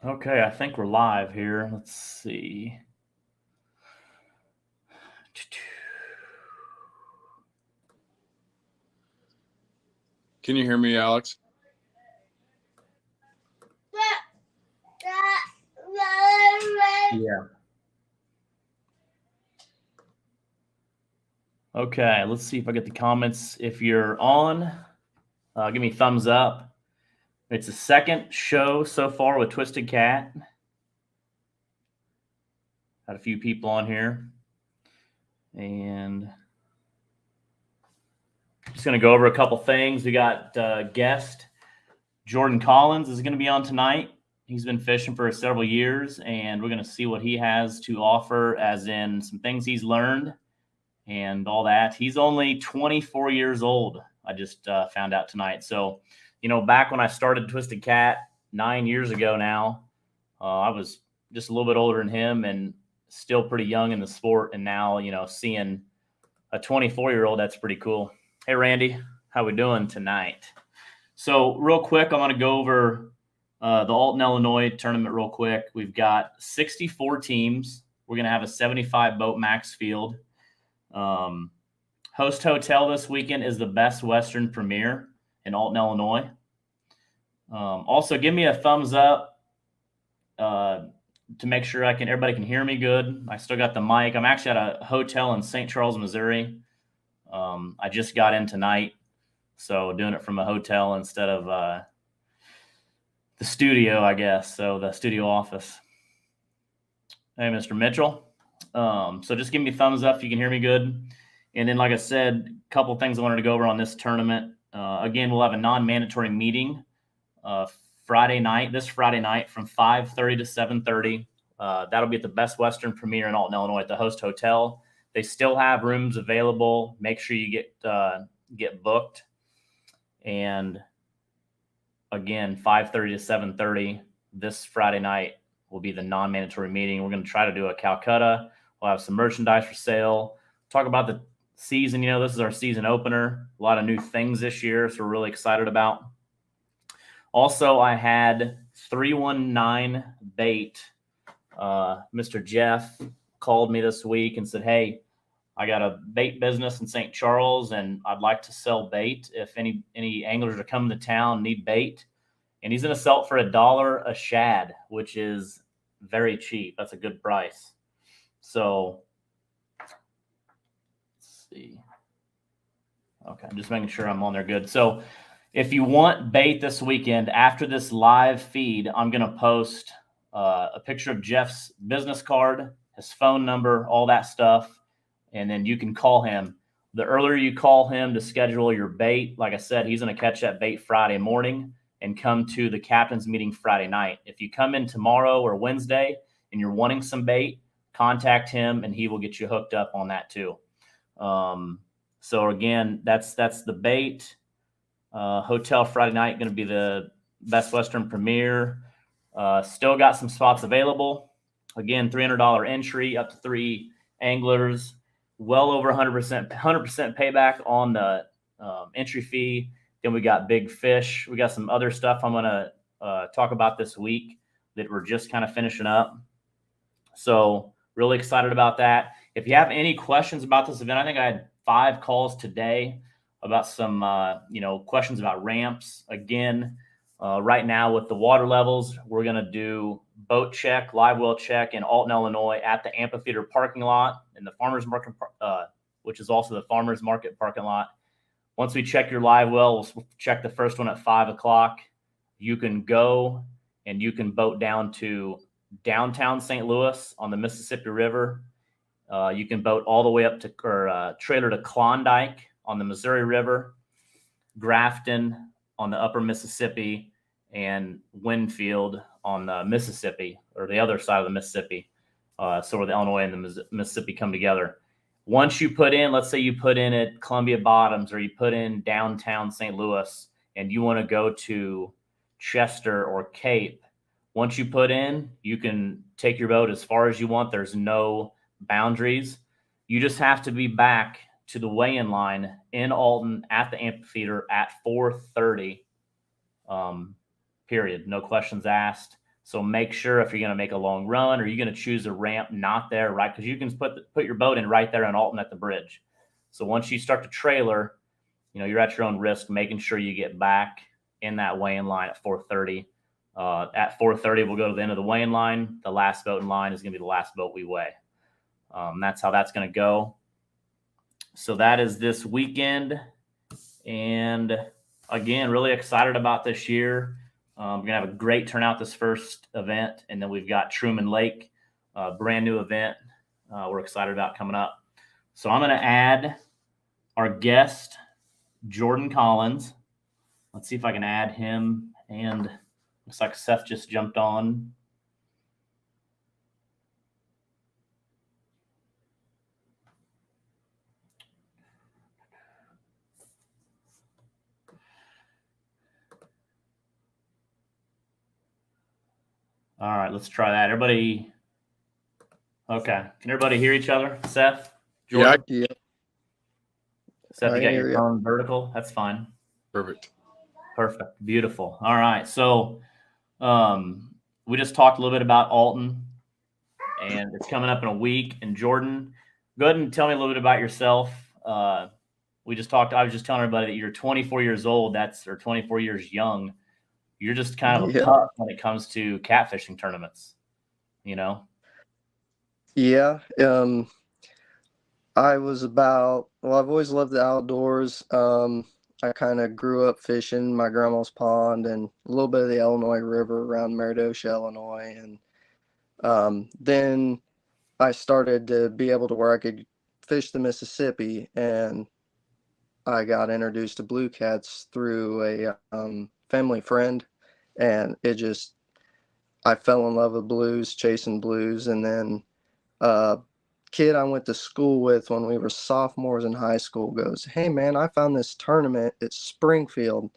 Okay, I think we're live here. Let's see. Can you hear me, Alex? Yeah. Okay, let's see if I get the comments. If you're on, give me a thumbs up. It's the second show so far with Twisted Cat. Got a few people on here. And just going to go over a couple things. We got guest Jordan Collins is going to be on tonight. He's been fishing for several years, and we're going to see what he has to offer, as in some things he's learned and all that. He's only 24 years old. I just found out tonight. So, back when I started Twisted Cat 9 years ago now, I was just a little bit older than him and still pretty young in the sport. And now, seeing a 24-year-old, that's pretty cool. Hey, Randy, how we doing tonight? So real quick, I'm going to go over the Alton, Illinois tournament real quick. We've got 64 teams. We're going to have a 75 boat max field. Host hotel this weekend is the Best Western Premier in Alton, Illinois. Also, give me a thumbs up to make sure everybody can hear me good. I still got the mic. I'm actually at a hotel in St. Charles, Missouri. I just got in tonight, so doing it from a hotel instead of the studio, I guess. So the studio office. Hey, Mr. Mitchell. So just give me a thumbs up if you can hear me good. And then, like I said, a couple of things I wanted to go over on this tournament. Again, we'll have a non-mandatory meeting this Friday night from 5:30 to 7:30. That'll be at the Best Western Premier in Alton, Illinois at the host hotel. They still have rooms available. Make sure you get booked. And again, 5:30 to 7:30 this Friday night will be the non-mandatory meeting. We're going to try to do a Calcutta. We'll have some merchandise for sale. Talk about the season. This is our season opener. A lot of new things this year, so we're really excited about. Also, I had 319 Bait. Mr. Jeff called me this week and said, hey, I got a bait business in St. Charles, and I'd like to sell bait. If any anglers are coming to town, need bait. And he's going to sell it for $1 a shad, which is very cheap. That's a good price. So, let's see. Okay, I'm just making sure I'm on there good. So, if you want bait this weekend, after this live feed, I'm going to post a picture of Jeff's business card, his phone number, all that stuff, and then you can call him. The earlier you call him to schedule your bait, like I said, he's going to catch that bait Friday morning and come to the captain's meeting Friday night. If you come in tomorrow or Wednesday and you're wanting some bait, contact him and he will get you hooked up on that too. So again, that's the bait. Hotel Friday night, going to be the Best Western Premier. Still got some spots available. Again, $300 entry, up to 3 anglers. Well over 100% payback on the entry fee. Then we got big fish. We got some other stuff I'm going to talk about this week that we're just kind of finishing up. So really excited about that. If you have any questions about this event, I think I had 5 calls today about some, questions about ramps. Again, right now with the water levels, we're going to do boat check, live well check in Alton, Illinois at the amphitheater parking lot in the farmer's market, which is also the farmer's market parking lot. Once we check your live well, we'll check the first one at 5 o'clock. You can go and you can boat down to downtown St. Louis on the Mississippi River. You can boat all the way up to trailer to Klondike on the Missouri River, Grafton on the upper Mississippi, and Winfield on the Mississippi, or the other side of the Mississippi. So where the Illinois and the Mississippi come together. Once you put in, let's say you put in at Columbia Bottoms or you put in downtown St. Louis and you want to go to Chester or Cape, once you put in, you can take your boat as far as you want. There's no boundaries. You just have to be back to the weigh-in line in Alton at the amphitheater at 4:30, period. No questions asked. So make sure if you're going to make a long run or you're going to choose a ramp not there, right? Because you can put your boat in right there in Alton at the bridge. So once you start to trailer, you're at your own risk, making sure you get back in that weighing line at 4:30. At 4:30, we'll go to the end of the weighing line. The last boat in line is going to be the last boat we weigh. That's how that's going to go. So that is this weekend. And again, really excited about this year. We're going to have a great turnout this first event. And then we've got Truman Lake, a brand new event we're excited about coming up. So I'm going to add our guest, Jordan Collins. Let's see if I can add him. And looks like Seth just jumped on. All right, let's try that. Everybody, okay. Can everybody hear each other? Seth? Jordan? Yeah. Seth, you got your phone vertical? That's fine. Perfect. Beautiful. All right. So we just talked a little bit about Alton, and it's coming up in a week. And Jordan, go ahead and tell me a little bit about yourself. I was just telling everybody that you're 24 years old. Or 24 years young. You're just kind of a pup when it comes to catfishing tournaments, Yeah. I've always loved the outdoors. I kind of grew up fishing my grandma's pond and a little bit of the Illinois River around Meridosha, Illinois. And then I started to be able to where I could fish the Mississippi, and I got introduced to blue cats through a family friend, and I fell in love with blues, chasing blues. And then kid I went to school with when we were sophomores in high school goes, "Hey man, I found this tournament at Springfield,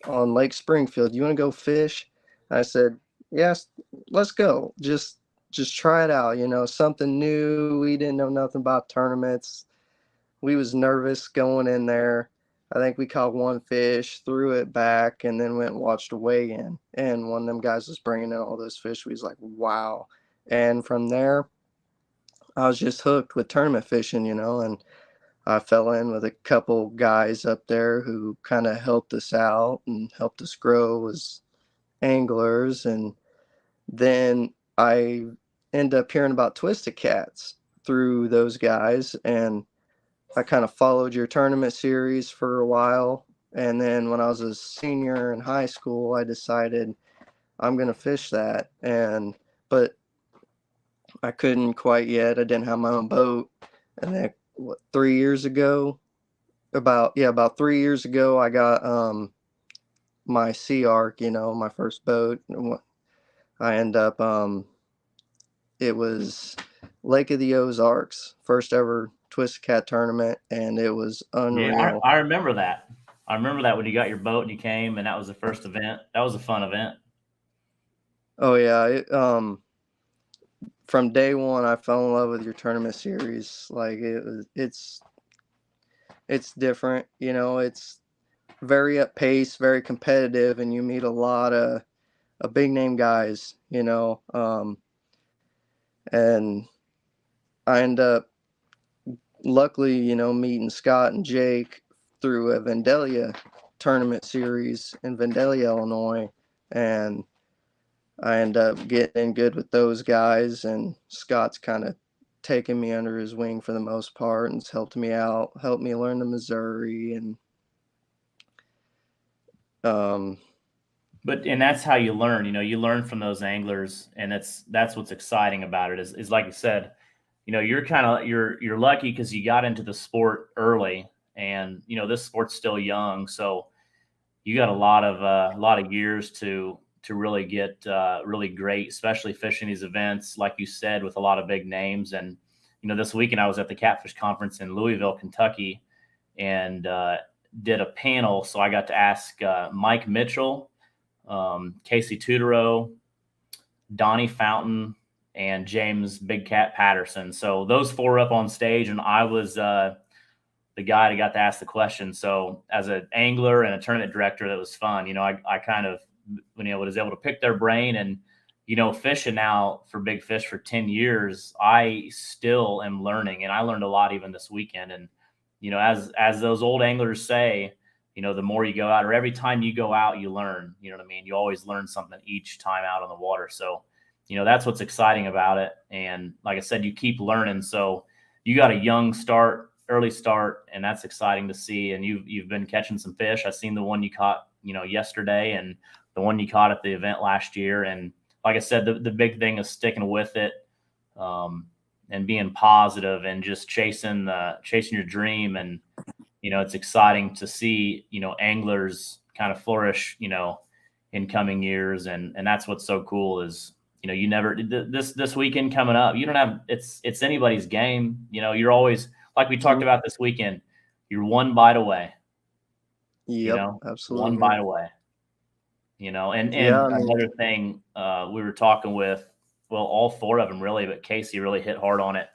on Lake Springfield. You want to go fish?" I said, "Yes, let's go. Just try it out, something new." We didn't know nothing about tournaments. We was nervous going in there. I think we caught one fish, threw it back, and then went and watched a weigh-in. And one of them guys was bringing in all those fish. We was like, wow. And from there, I was just hooked with tournament fishing, and I fell in with a couple guys up there who kind of helped us out and helped us grow as anglers. And then I ended up hearing about Twisted Cats through those guys, and I kind of followed your tournament series for a while. And then when I was a senior in high school, I decided I'm going to fish that. But I couldn't quite yet. I didn't have my own boat. And then 3 years ago, about 3 years ago, I got my Sea Arc, my first boat. I end up it was Lake of the Ozarks, first ever Twisted Cat tournament, and it was unreal. Yeah, I remember that. I remember that when you got your boat and you came, and that was the first event. That was a fun event. Oh yeah, from day one, I fell in love with your tournament series. Like it's different. It's very up pace, very competitive, and you meet a lot of big name guys. And I end up luckily, meeting Scott and Jake through a Vandalia tournament series in Vandalia, Illinois, and I end up getting good with those guys, and Scott's kind of taken me under his wing for the most part and has helped me out, helped me learn the Missouri. And and that's how you learn. You learn from those anglers, and that's what's exciting about it. Is like you said, you're lucky because you got into the sport early, and this sport's still young, so you got a lot of years to really get really great, especially fishing these events, like you said, with a lot of big names. And this weekend I was at the Catfish Conference in Louisville, Kentucky, and did a panel. So I got to ask Mike Mitchell, Casey Tudorow, Donnie Fountain, and James Big Cat Patterson. So those four up on stage, and I was the guy that got to ask the question. So as an angler and a tournament director, that was fun. I kind of was able to pick their brain and fishing now for big fish for 10 years, I still am learning, and I learned a lot even this weekend. And, as those old anglers say, the more you go out, or every time you go out, you learn. You know what I mean? You always learn something each time out on the water. So, that's what's exciting about it. And like I said, you keep learning. So you got a young start, early start, and that's exciting to see. And you've been catching some fish. I seen the one you caught, yesterday, and the one you caught at the event last year. And like I said, the big thing is sticking with it, and being positive and just chasing your dream. And, it's exciting to see, anglers kind of flourish, in coming years. And that's what's so cool is, you never, this weekend coming up, you don't have, it's anybody's game. You're always, like we talked about this weekend, you're one bite away. Yep, absolutely. One bite away. And Yeah, I mean, another thing, we were talking with, well, all four of them really, but Casey really hit hard on it.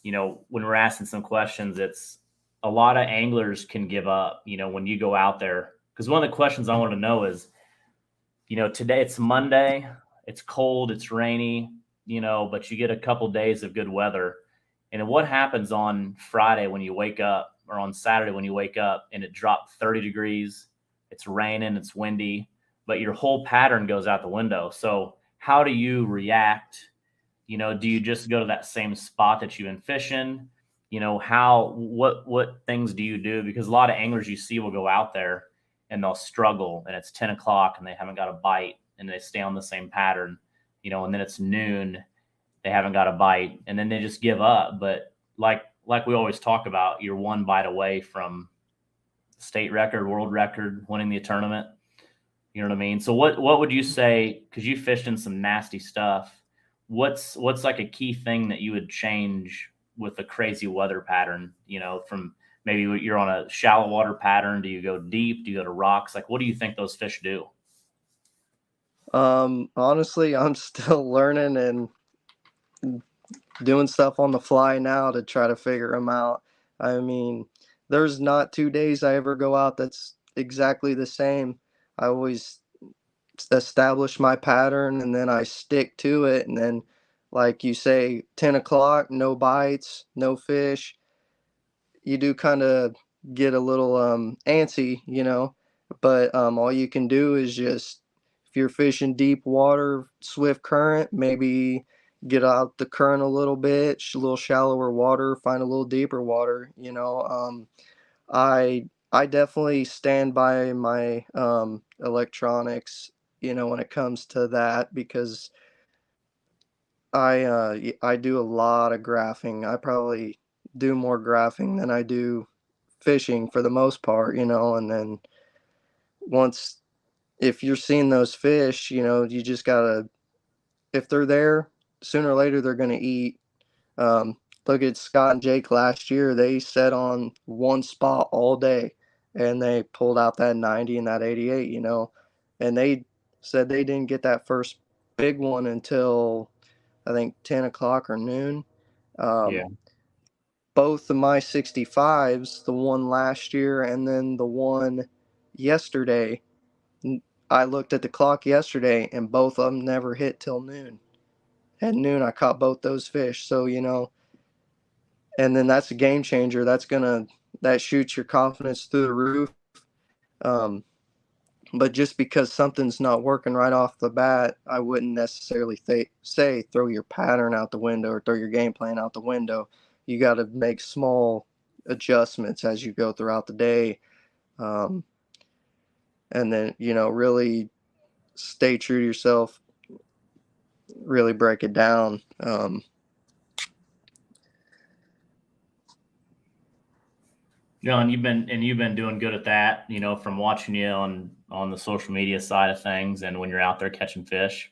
When we're asking some questions, it's a lot of anglers can give up, when you go out there. Because one of the questions I want to know is, today it's Monday, it's cold, it's rainy, but you get a couple days of good weather. And then what happens on Friday when you wake up, or on Saturday when you wake up and it dropped 30 degrees, it's raining, it's windy, but your whole pattern goes out the window. So how do you react? Do you just go to that same spot that you've been fishing? What things do you do? Because a lot of anglers you see will go out there and they'll struggle, and it's 10 o'clock and they haven't got a bite, and they stay on the same pattern, and then it's noon, they haven't got a bite, and then they just give up. But like we always talk about, you're one bite away from state record, world record, winning the tournament. You know what I mean? So what would you say, because you fished in some nasty stuff, what's like a key thing that you would change with the crazy weather pattern, from maybe you're on a shallow water pattern? Do you go deep? Do you go to rocks? Like, what do you think those fish do? Honestly, I'm still learning and doing stuff on the fly now to try to figure them out. I mean, there's not 2 days I ever go out that's exactly the same. I always establish my pattern and then I stick to it. And then, like you say, 10 o'clock, no bites, no fish. You do kind of get a little antsy, but all you can do is just, if you're fishing deep water, swift current, maybe get out the current a little bit, a little shallower water, find a little deeper water. I definitely stand by my electronics, when it comes to that, because I do a lot of graphing. I probably do more graphing than I do fishing for the most part, and then once, if you're seeing those fish, you just gotta, if they're there, sooner or later they're gonna eat. Um, Look at Scott and Jake last year. They sat on one spot all day and they pulled out that 90 and that 88, and they said they didn't get that first big one until I think 10 o'clock or noon. Yeah. Both of my 65s, the one last year and then the one yesterday, I looked at the clock yesterday and both of them never hit till noon. At noon, I caught both those fish. So, and then that's a game changer. That shoots your confidence through the roof. Um, but just because something's not working right off the bat, I wouldn't necessarily say throw your pattern out the window or throw your game plan out the window. You got to make small adjustments as you go throughout the day. Um, and then, really stay true to yourself, really break it down. John, you've been doing good at that, from watching you on the social media side of things, and when you're out there catching fish.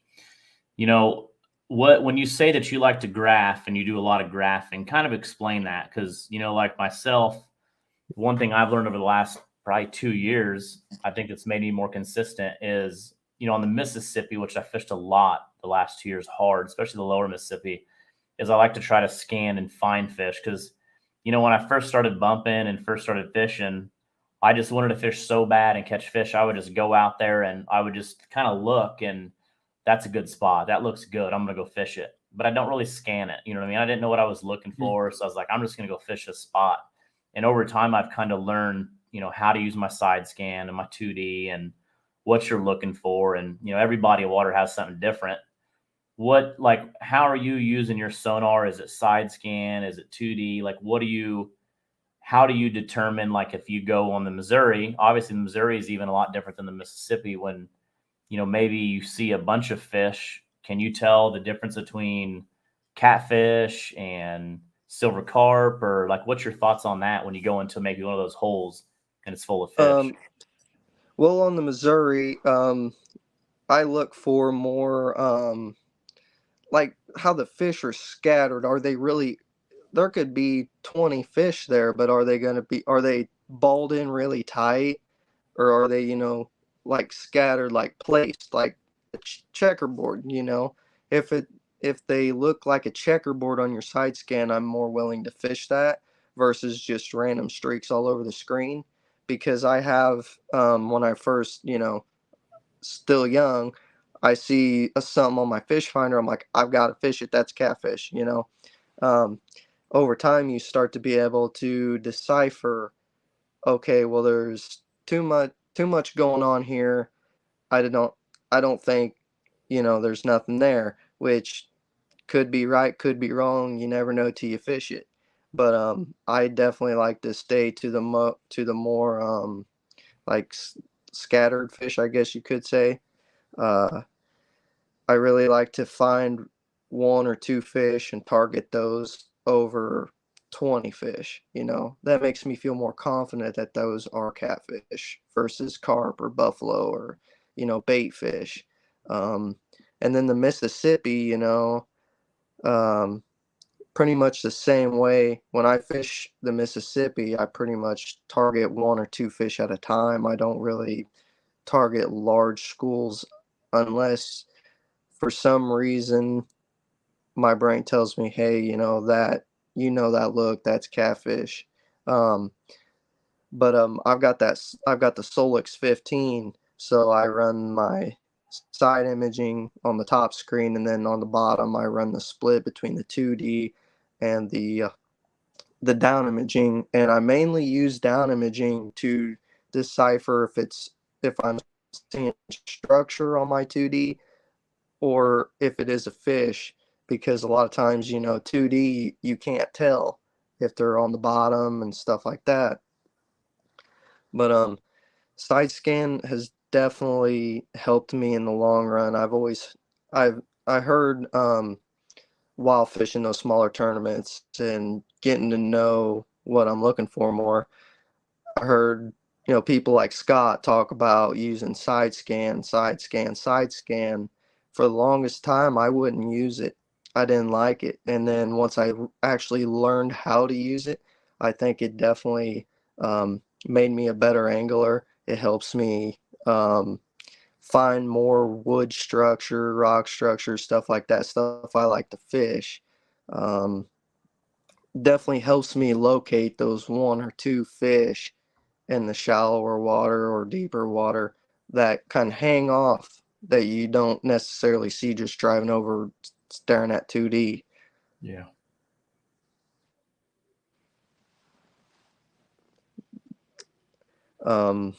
When you say that you like to graph and you do a lot of graphing, kind of explain that, because like myself, one thing I've learned over the last probably 2 years, I think it's made me more consistent, is on the Mississippi, which I fished a lot the last 2 years hard, especially the lower Mississippi, is I like to try to scan and find fish. Because when I first started bumping and first started fishing, I just wanted to fish so bad and catch fish. I would just go out there and I would just kind of look, and that's a good spot. That looks good. I'm going to go fish it. But I don't really scan it. You know what I mean? I didn't know what I was looking for. So I was like, I'm just going to go fish this spot. And over time, I've kind of learned, how to use my side scan and my 2D and what you're looking for. And, every body of water has something different. How are you using your sonar? Is it side scan? Is it 2D? How do you determine, if you go on the Missouri? Obviously the Missouri is even a lot different than the Mississippi. When maybe you see a bunch of fish, can you tell the difference between catfish and silver carp? Or what's your thoughts on that when you go into maybe one of those holes and it's full of fish? Well, on the Missouri, I look for more like how the fish are scattered. Are they really, there could be 20 fish there, but are they balled in really tight, or are they, like scattered, like placed, like a checkerboard, If they look like a checkerboard on your side scan, I'm more willing to fish that versus just random streaks all over the screen. Because I have, when I first, still young, I see something on my fish finder. I'm like, I've got to fish it. That's catfish, Um, over time, you start to be able to decipher, okay, well, there's too much going on here. I don't think, there's nothing there, which could be right, could be wrong. You never know till you fish it. But I definitely like to stay to the more like scattered fish, I guess you could say. Uh, I really like to find one or two fish and target those over 20 fish. That makes me feel more confident that those are catfish versus carp or buffalo or, bait fish. Um, and then the Mississippi, um, pretty much the same way. When I fish the Mississippi, I pretty much target one or two fish at a time. I don't really target large schools unless for some reason my brain tells me, hey, that look, that's catfish. Um, but I've got the Solix 15, so I run my side imaging on the top screen, and then on the bottom I run the split between the 2D and the down imaging, and I mainly use down imaging to decipher if I'm seeing structure on my 2D or if it is a fish, because a lot of times, 2D, you can't tell if they're on the bottom and stuff like that. But side scan has definitely helped me in the long run. I heard while fishing those smaller tournaments and getting to know what I'm looking for more, I heard, people like Scott talk about using side scan, side scan, side scan. For the longest time, I wouldn't use it. I didn't like it. And then once I actually learned how to use it, I think it definitely made me a better angler. It helps me find more wood structure, rock structure, stuff like that, stuff I like to fish. Um, Definitely helps me locate those one or two fish in the shallower water or deeper water that kind of hang off that you don't necessarily see just driving over staring at 2D. Yeah. Um,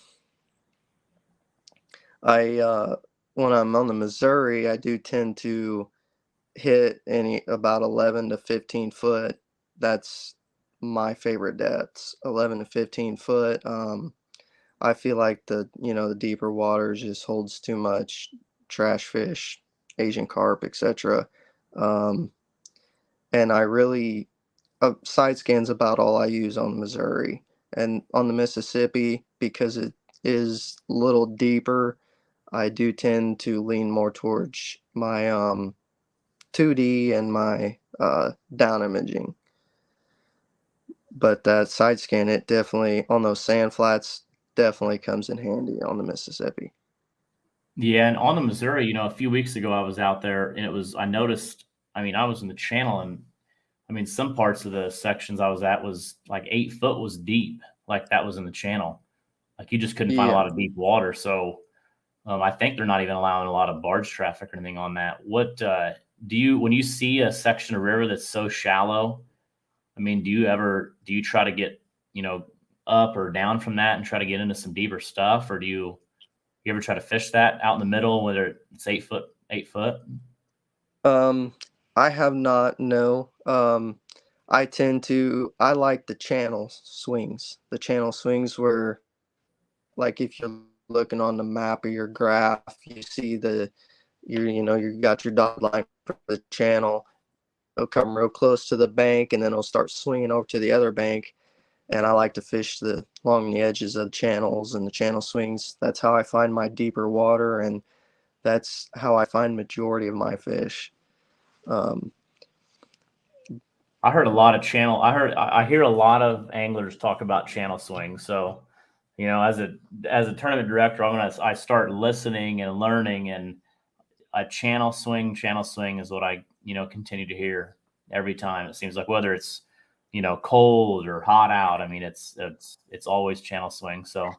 when I'm on the Missouri, I do tend to hit about 11 to 15 foot. That's my favorite depths, 11 to 15 foot. I feel like the deeper waters just holds too much trash fish, Asian carp, etc. Um, and I really side scan's about all I use on the Missouri. And on the Mississippi, because it is a little deeper, I do tend to lean more towards my 2D and my down imaging. But that side scan, it definitely on those sand flats definitely comes in handy on the Mississippi. Yeah, and on the Missouri, a few weeks ago I was out there and I noticed, I was in the channel and some parts of the sections I was at was like 8 foot was deep. Like that was in the channel. Like you just couldn't find a Yeah. lot of deep water. So I think they're not even allowing a lot of barge traffic or anything on that. What do you, when you see a section of river that's so shallow? I mean, do you try to get, up or down from that and try to get into some deeper stuff, or do you ever try to fish that out in the middle, whether it's 8 foot? I have not, no. I like the channel swings. The channel swings where, like, if you're looking on the map or your graph, you see you got your dotted line for the channel. It'll come real close to the bank, and then it'll start swinging over to the other bank. And I like to fish along the edges of the channels and the channel swings. That's how I find my deeper water, and that's how I find majority of my fish. Um, I heard a lot of channel. I hear a lot of anglers talk about channel swing. So, as a tournament director, I start listening and learning, and a channel swing is what I continue to hear every time. It seems like whether it's cold or hot out. I mean, it's always channel swing. So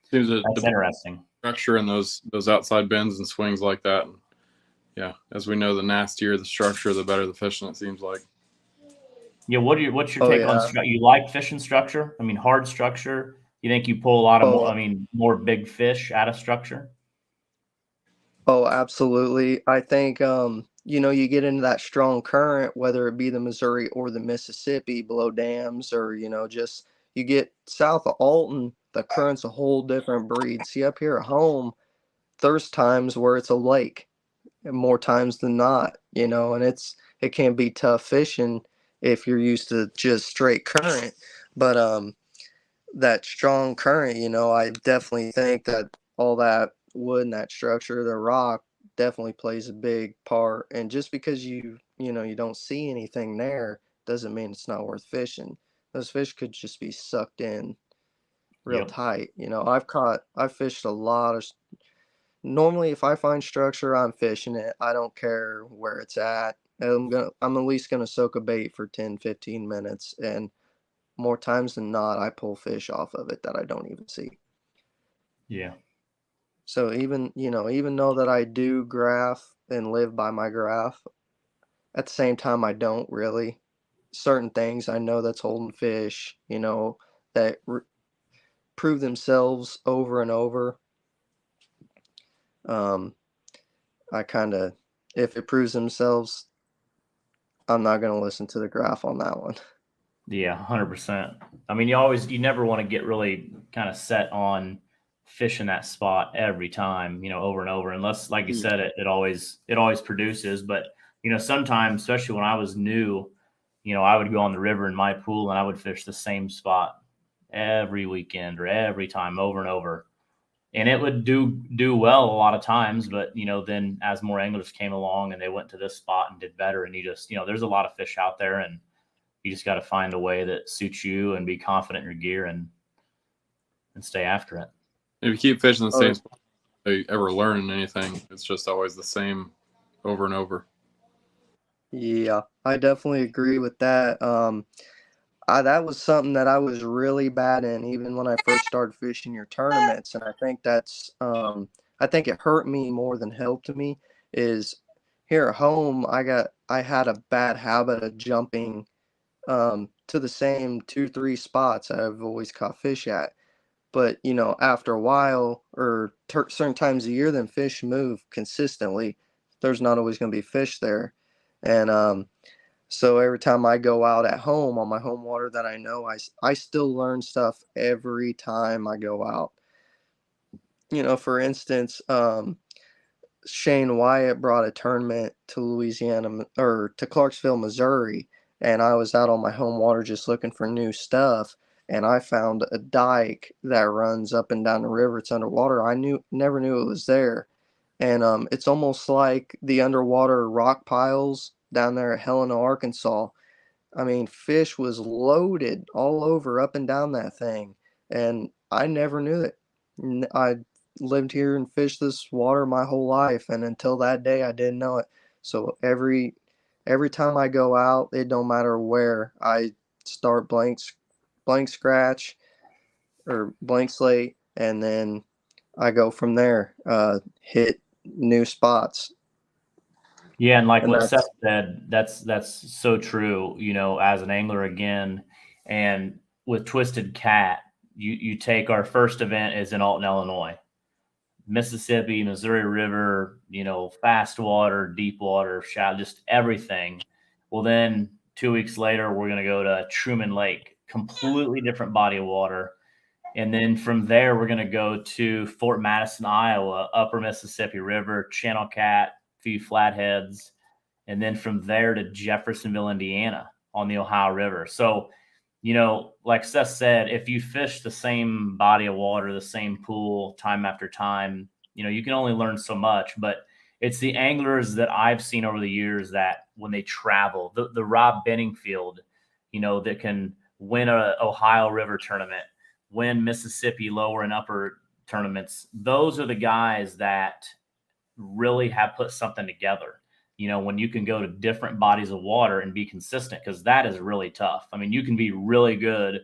Seems that that's the interesting. structure and those outside bends and swings like that. And yeah, as we know, the nastier the structure, the better the fishing. It seems like. Yeah, what's your oh take on yeah. you like fishing structure? I mean, hard structure. You think you pull a lot of more? Oh, I mean, more big fish out of structure. oh, absolutely. I think you get into that strong current, whether it be the Missouri or the Mississippi below dams, or just you get south of Alton, the current's a whole different breed. See, up here at home, there's times where it's a lake, and more times than not, and it can be tough fishing if you're used to just straight current. But that strong current, I definitely think that all that wood and that structure, the rock, definitely plays a big part. And just because you don't see anything there doesn't mean it's not worth fishing. Those fish could just be sucked in real Yep. tight. I've fished a lot of. Normally, if I find structure, I'm fishing it. I don't care where it's at. I'm at least gonna soak a bait for 10, 15 minutes, and more times than not, I pull fish off of it that I don't even see. Yeah. So even though that I do graph and live by my graph, at the same time, I don't really. Certain things I know that's holding fish, that prove themselves over and over. Um, I kind of, if it proves themselves, I'm not going to listen to the graph on that one. Yeah, 100%. I mean, you never want to get really kind of set on fishing that spot every time, over and over, unless, like you said, it always produces. But sometimes, especially when I was new, I would go on the river in my pool and I would fish the same spot every weekend or every time over and over, and it would do well a lot of times. But then as more anglers came along and they went to this spot and did better, and you just there's a lot of fish out there, and you just got to find a way that suits you and be confident in your gear and stay after it. If you keep fishing the Oh, same spot, you ever learn anything? It's just always the same over and over. yeah, I definitely agree with that. That was something that I was really bad in, even when I first started fishing your tournaments, and I think it hurt me more than helped me. Is here at home, I had a bad habit of jumping to the same 2, 3 spots I've always caught fish at. But after a while, or certain times a year, then fish move consistently. There's not always going to be fish there, and so every time I go out at home on my home water that I know, I still learn stuff every time I go out. For instance, Shane Wyatt brought a tournament to Louisiana or to Clarksville, Missouri, and I was out on my home water just looking for new stuff. And I found a dike that runs up and down the river. It's underwater. Never knew it was there, and it's almost like the underwater rock piles down there at Helena, Arkansas. I mean, fish was loaded all over up and down that thing, and I never knew it. I lived here and fished this water my whole life, and until that day, I didn't know it. So every time I go out, it don't matter where, I start blank scratch or blank slate, and then I go from there, hit new spots. Yeah, and like And what Seth that's said, that's so true. As an angler again, and with Twisted Cat, you take our first event is in Alton, Illinois, Mississippi, Missouri River, fast water, deep water, shallow, just everything. Well, then 2 weeks later, we're gonna go to Truman Lake, completely different body of water. And then from there, we're going to go to Fort Madison, Iowa, upper Mississippi River, Channel Cat, few flatheads. And then from there to Jeffersonville, Indiana on the Ohio River. So, like Seth said, if you fish the same body of water, the same pool time after time, you can only learn so much. But it's the anglers that I've seen over the years that when they travel, the Rob Benningfield, that can win a Ohio River tournament, win Mississippi lower and upper tournaments. Those are the guys that really have put something together. When you can go to different bodies of water and be consistent, because that is really tough. I mean, you can be really good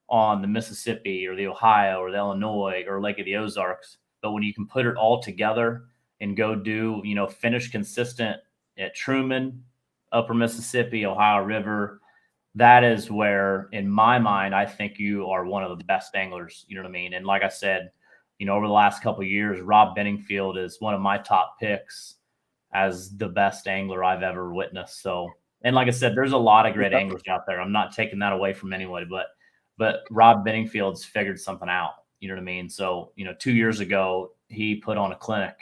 on the Mississippi or the Ohio or the Illinois or Lake of the Ozarks, but when you can put it all together and go do, finish consistent at Truman, upper Mississippi, Ohio River, that is where, in my mind, I think you are one of the best anglers. You know what I mean? And like I said, over the last couple of years, Rob Benningfield is one of my top picks as the best angler I've ever witnessed. So, and like I said, there's a lot of great yeah, anglers out there. I'm not taking that away from anybody, but Rob Benningfield's figured something out. You know what I mean? So, 2 years ago, he put on a clinic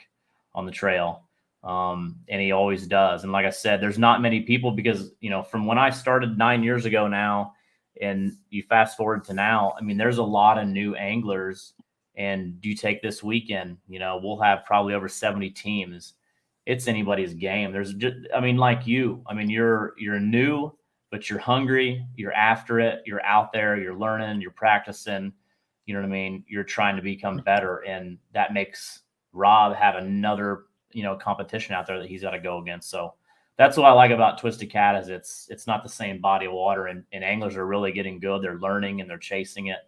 on the trail. And he always does. And like I said, there's not many people because, from when I started 9 years ago now, and you fast forward to now, I mean, there's a lot of new anglers. And you take this weekend, we'll have probably over 70 teams. It's anybody's game. There's just, I mean, like you, I mean, you're new, but you're hungry, you're after it, you're out there, you're learning, you're practicing, you know what I mean? You're trying to become better. And that makes Rob have another, competition out there that he's got to go against. So that's what I like about Twisted Cat is it's not the same body of water, and anglers are really getting good. They're learning and they're chasing it.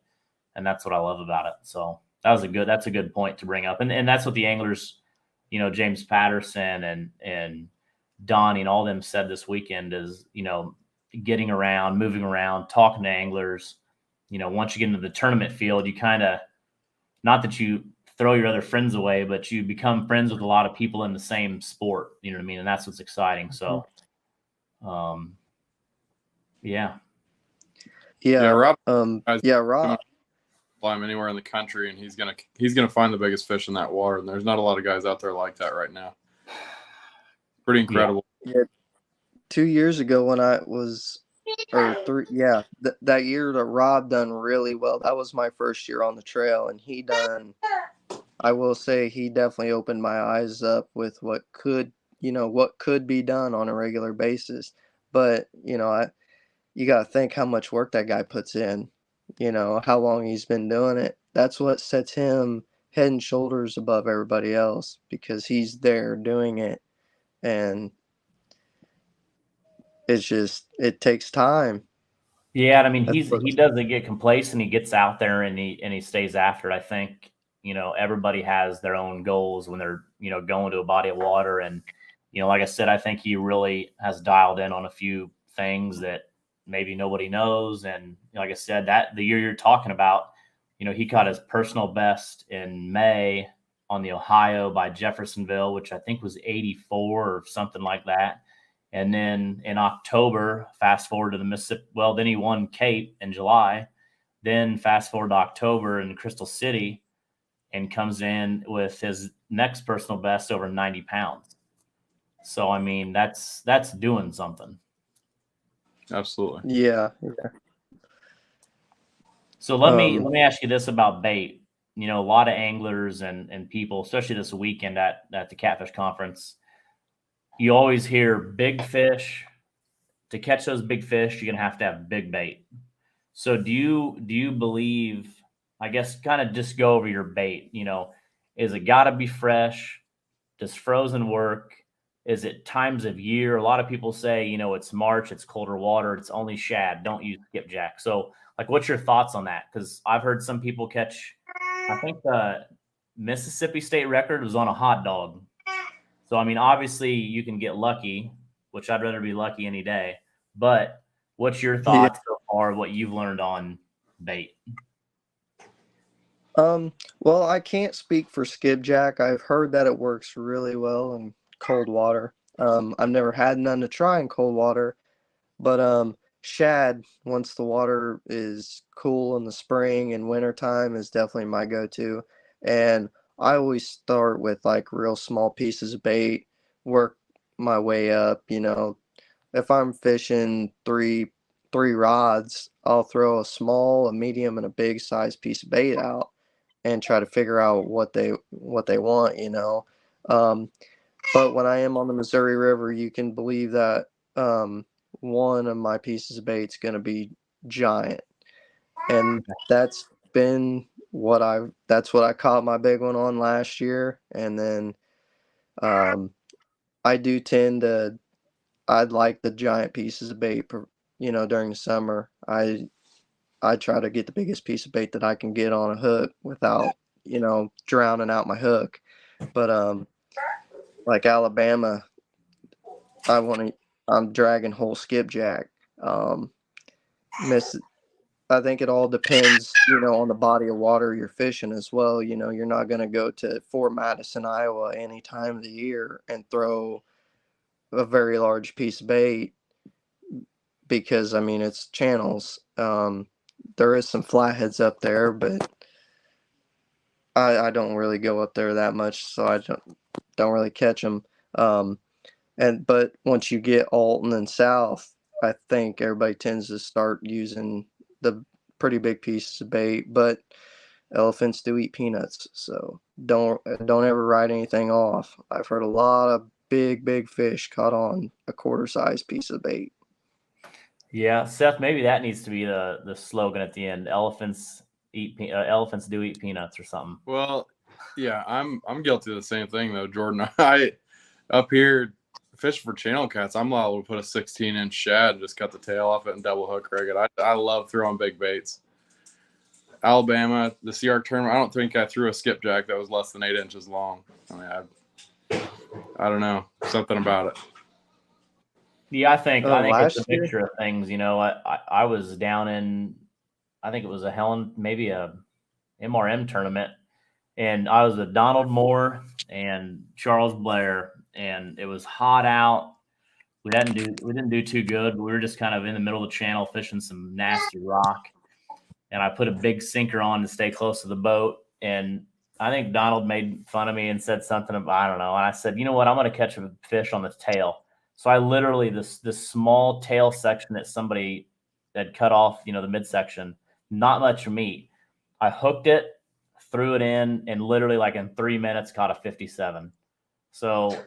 And that's what I love about it. So that's a good point to bring up. And that's what the anglers, James Patterson and Donnie and all them said this weekend is, getting around, moving around, talking to anglers. Once you get into the tournament field, you kind of, not that you throw your other friends away, but you become friends with a lot of people in the same sport. You know what I mean? And that's what's exciting. So, yeah. yeah, Rob. Rob. Fly him anywhere in the country, and he's gonna find the biggest fish in that water. And there's not a lot of guys out there like that right now. Pretty incredible. Yeah. 2 years ago when I was, or three, yeah, that year that Rob done really well. That was my first year on the trail, and I will say he definitely opened my eyes up with what could be done on a regular basis. But you got to think how much work that guy puts in. How long he's been doing it. That's what sets him head and shoulders above everybody else, because he's there doing it, and it takes time. Yeah, I mean, That's he doesn't get complacent. He gets out there and he stays after it. I think, everybody has their own goals when they're, going to a body of water. And, like I said, I think he really has dialed in on a few things that maybe nobody knows. And like I said, that the year you're talking about, he caught his personal best in May on the Ohio by Jeffersonville, which I think was 84 or something like that. And then in October, fast forward to the Mississippi. Well, then he won Cape in July. Then fast forward to October in Crystal City, and comes in with his next personal best over 90 pounds. So I mean, that's doing something. Absolutely. Yeah. So let me ask you this about bait. A lot of anglers and people, especially this weekend at the Catfish Conference, you always hear big fish. To catch those big fish, you're gonna have to have big bait. So do you believe? I guess kind of just go over your bait. Is it got to be fresh? Does frozen work? Is it times of year? A lot of people say, it's March, it's colder water, it's only shad. Don't use skipjack. So, like, what's your thoughts on that? Because I've heard some people catch. I think Mississippi State record was on a hot dog. So, I mean, obviously you can get lucky, which I'd rather be lucky any day. But what's your thoughts so far, what you've learned on bait? Well, I can't speak for skipjack. I've heard that it works really well in cold water. I've never had none to try in cold water, but shad, once the water is cool in the spring and wintertime, is definitely my go-to. And I always start with like real small pieces of bait, work my way up, If I'm fishing three rods, I'll throw a small, a medium, and a big size piece of bait out and try to figure out what they want. Um, but when I am on the Missouri River, you can believe that one of my pieces of bait is going to be giant, and that's what I caught my big one on last year. And then I do tend to I'd like the giant pieces of bait, during the summer. I try to get the biggest piece of bait that I can get on a hook without, drowning out my hook. But like Alabama, I'm dragging whole skipjack. Miss I think it all depends, on the body of water you're fishing as well. You're not going to go to Fort Madison, Iowa any time of the year and throw a very large piece of bait because, I mean, it's channels. There is some flatheads up there, but I don't really go up there that much, so I don't really catch them. But once you get Alton and south, I think everybody tends to start using the pretty big pieces of bait. But elephants do eat peanuts, so don't ever write anything off. I've heard a lot of big fish caught on a quarter-sized piece of bait. Yeah, Seth, maybe that needs to be the slogan at the end. Elephants do eat peanuts or something. Well, yeah, I'm guilty of the same thing though, Jordan. I up here fishing for channel cats, I'm liable to put a 16-inch shad, just cut the tail off it and double hook rig it. I love throwing big baits. Alabama, the CR tournament, I don't think I threw a skipjack that was less than 8 inches long. I mean, I don't know, something about it. Yeah, I think it's a Last year? mixture of things. I was down in, I think it was maybe a MRM tournament, and I was with Donald Moore and Charles Blair, and it was hot out. We didn't do too good, but we were just kind of in the middle of the channel fishing some nasty rock. And I put a big sinker on to stay close to the boat. And I think Donald made fun of me and said something about, I don't know. And I said, you know what? I'm going to catch a fish on the tail. So I literally, this small tail section that somebody had cut off, the midsection, not much meat. I hooked it, threw it in, and literally like in 3 minutes caught a 57. So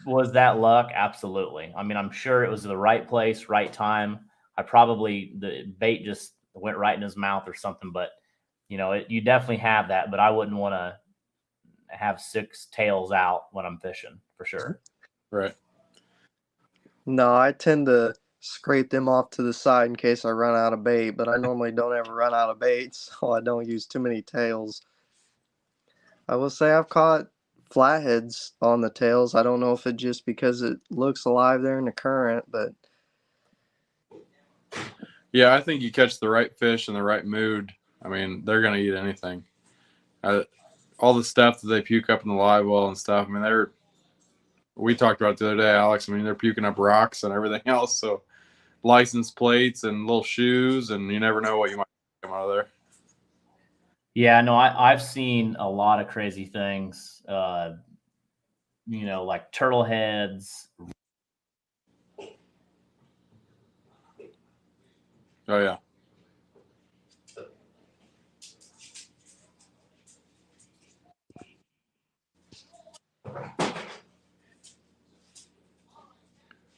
was that luck? Absolutely. I mean, I'm sure it was the right place, right time. The bait just went right in his mouth or something, but you definitely have that, but I wouldn't want to have 6 tails out when I'm fishing for sure. Right. No, I tend to scrape them off to the side in case I run out of bait, but I normally don't ever run out of bait, so I don't use too many tails. I will say I've caught flatheads on the tails. I don't know if it's just because it looks alive there in the current, but yeah, I think you catch the right fish in the right mood. I mean, they're going to eat anything. All the stuff that they puke up in the live well and stuff, I mean, we talked about it the other day, Alex. I mean, they're puking up rocks and everything else. So license plates and little shoes, and you never know what you might come out of there. Yeah, no, I've seen a lot of crazy things, like turtle heads. Oh, yeah.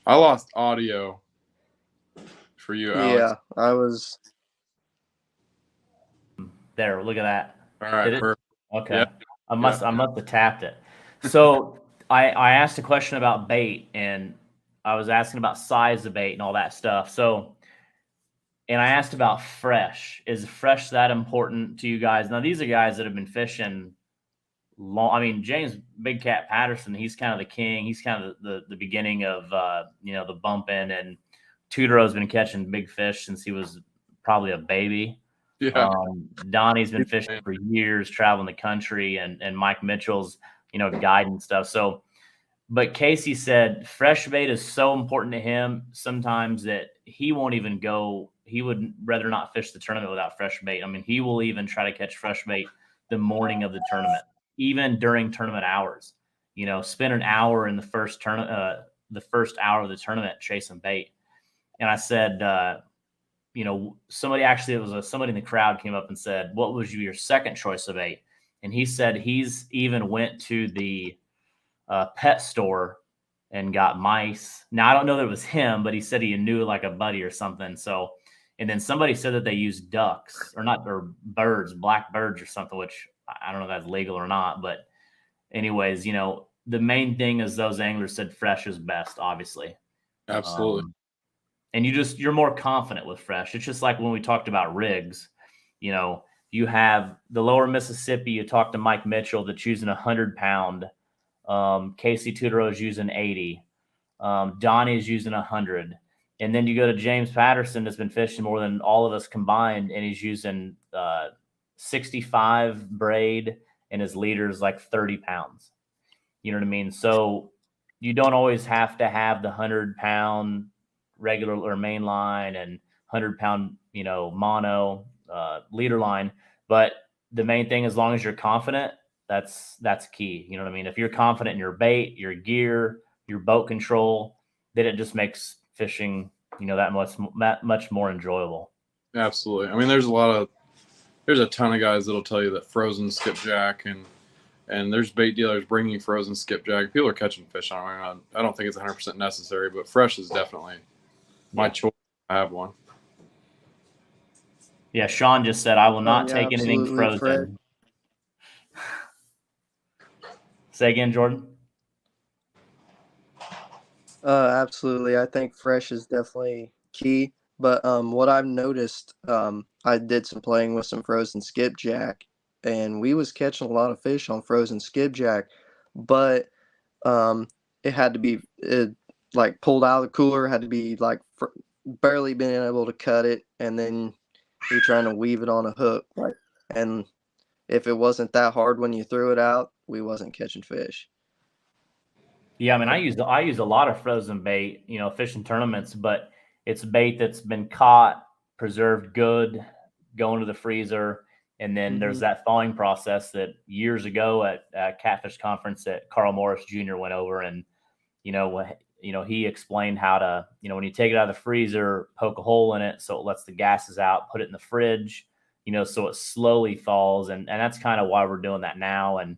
I lost audio for you, Alex. yeah, I was. There, look at that. All right, perfect. Okay. Yeah. I must have tapped it. So I asked a question about bait, and I was asking about size of bait and all that stuff. So, and I asked about fresh. Is fresh that important to you guys? Now, these are guys that have been fishing long. I mean, James Big Cat Patterson, he's kind of the king. He's kind of the beginning of the bumping, and Tudero's been catching big fish since he was probably a baby. Yeah. Donnie's been fishing for years, traveling the country, and Mike Mitchell's guiding stuff. So, but Casey said fresh bait is so important to him sometimes that he won't even go. He would rather not fish the tournament without fresh bait. I mean, he will even try to catch fresh bait the morning of the tournament, even during tournament hours. Spend an hour in the first hour of the tournament chasing bait. And I said, somebody in the crowd came up and said, "What was your second choice of bait?" And he said he's even went to the pet store and got mice. Now, I don't know that it was him, but he said he knew like a buddy or something. So, and then somebody said that they use ducks or birds, black birds or something, which I don't know if that's legal or not. But anyways, the main thing is those anglers said fresh is best, obviously. Absolutely. And you're more confident with fresh. It's just like when we talked about rigs, you have the lower Mississippi, you talk to Mike Mitchell that's using 100-pound. Casey Tudor is using 80. Donnie's using 100. And then you go to James Patterson that's been fishing more than all of us combined, and he's using 65 braid, and his leader's like 30 pounds. You know what I mean? So you don't always have to have the 100-pound regular or main line and 100-pound, mono leader line. But the main thing, as long as you're confident, that's key. You know what I mean? If you're confident in your bait, your gear, your boat control, then it just makes fishing, that much more enjoyable. Absolutely. I mean, there's a ton of guys that'll tell you that frozen skipjack and there's bait dealers bringing frozen skipjack. People are catching fish on it. I don't think it's 100% necessary, but fresh is definitely my choice. I have one. Yeah, Sean just said, I will not take anything frozen. Fresh. Say again, Jordan? Absolutely. I think fresh is definitely key. But what I've noticed, I did some playing with some frozen skipjack, and we was catching a lot of fish on frozen skipjack, but it had to be like pulled out of the cooler, had to be like barely being able to cut it, and then you're trying to weave it on a hook, and if it wasn't that hard when you threw it out, we wasn't catching fish. Yeah, I mean, I use a lot of frozen bait, fishing tournaments, but it's bait that's been caught, preserved good, going to the freezer, and then there's that thawing process that years ago at a catfish conference that Carl Morris Jr. went over, and he explained how to, when you take it out of the freezer, poke a hole in it so it lets the gases out, put it in the fridge, so it slowly thaws, and that's kind of why we're doing that now. And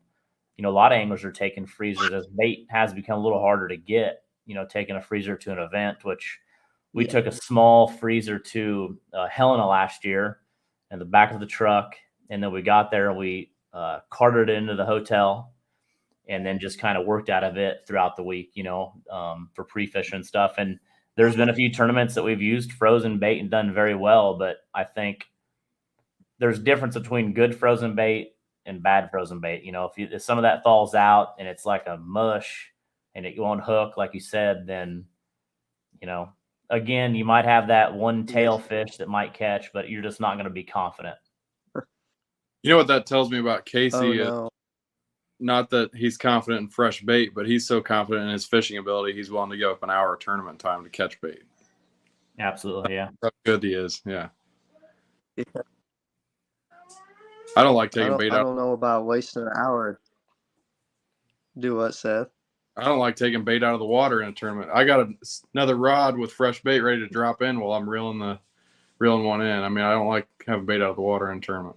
a lot of anglers are taking freezers as bait has become a little harder to get, taking a freezer to an event, which we took a small freezer to Helena last year in the back of the truck. And then we got there and we carted it into the hotel and then just kind of worked out of it throughout the week, for pre-fishing and stuff. And there's been a few tournaments that we've used frozen bait and done very well, but I think there's a difference between good frozen bait and bad frozen bait. If some of that falls out and it's like a mush and it won't hook, like you said, then, again, you might have that one tail fish that might catch, but you're just not going to be confident. You know what that tells me about Casey? Oh, no. Not that he's confident in fresh bait, but he's so confident in his fishing ability, he's willing to give up an hour of tournament time to catch bait. Absolutely, yeah. That's how good he is, yeah. I don't like taking bait out. I don't know about wasting an hour. Do what, Seth? I don't like taking bait out of the water in a tournament. I got another rod with fresh bait ready to drop in while I'm reeling one in. I mean, I don't like having bait out of the water in a tournament.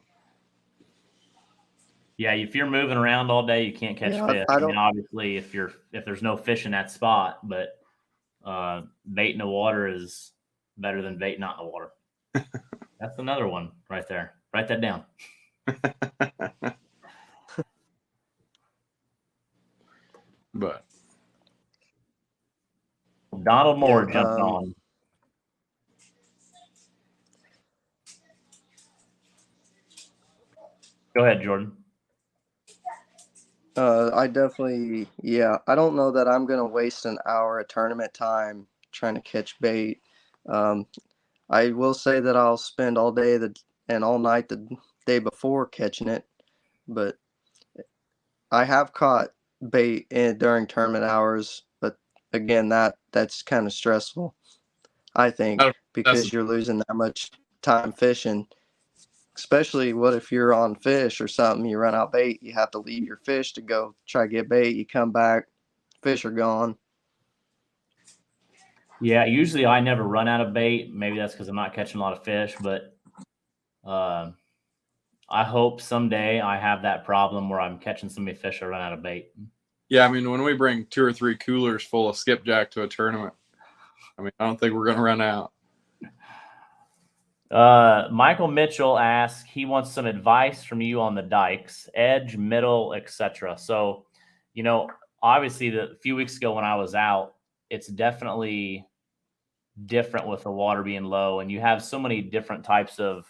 Yeah, if you're moving around all day, you can't catch fish. I mean, obviously, if there's no fish in that spot, but bait in the water is better than bait not in the water. That's another one right there. Write that down. But Donald Moore jumped on. Go ahead, Jordan. I definitely, yeah. I don't know that I'm gonna waste an hour of tournament time trying to catch bait. Um, I will say that I'll spend all day and all night the day before catching it, but I have caught bait during tournament hours. But again, that's kind of stressful, I think, That's because you're losing that much time fishing. Especially what if you're on fish or something, you run out bait, you have to leave your fish to go try to get bait, you come back, fish are gone. Yeah, usually I never run out of bait. Maybe that's because I'm not catching a lot of fish, but uh, I hope someday I have that problem where I'm catching so many fish I run out of bait. Yeah, I mean, when we bring 2 or 3 coolers full of skipjack to a tournament, I mean, I don't think we're going to run out. Michael Mitchell asks, he wants some advice from you on the dikes, edge, middle, etc. So, obviously the few weeks ago when I was out, it's definitely different with the water being low, and you have so many different types of,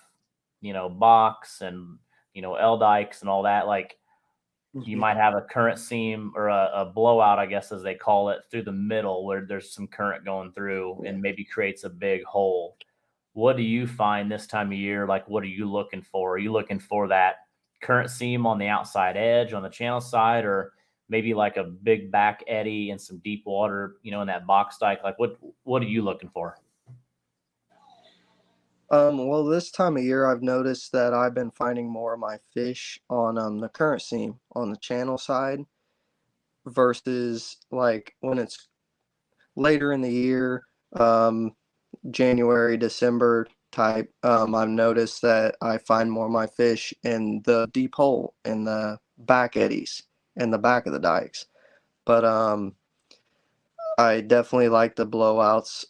box and, L dikes and all that. Like you might have a current seam or a blowout, I guess, as they call it, through the middle where there's some current going through and maybe creates a big hole. What do you find this time of year? Like, what are you looking for? Are you looking for that current seam on the outside edge on the channel side, or maybe like a big back eddy and some deep water, in that box dike? Like, what are you looking for? Well, this time of year, I've noticed that I've been finding more of my fish on the current seam on the channel side versus like when it's later in the year, January, December type. I've noticed that I find more of my fish in the deep hole in the back eddies in the back of the dikes. But I definitely like the blowouts.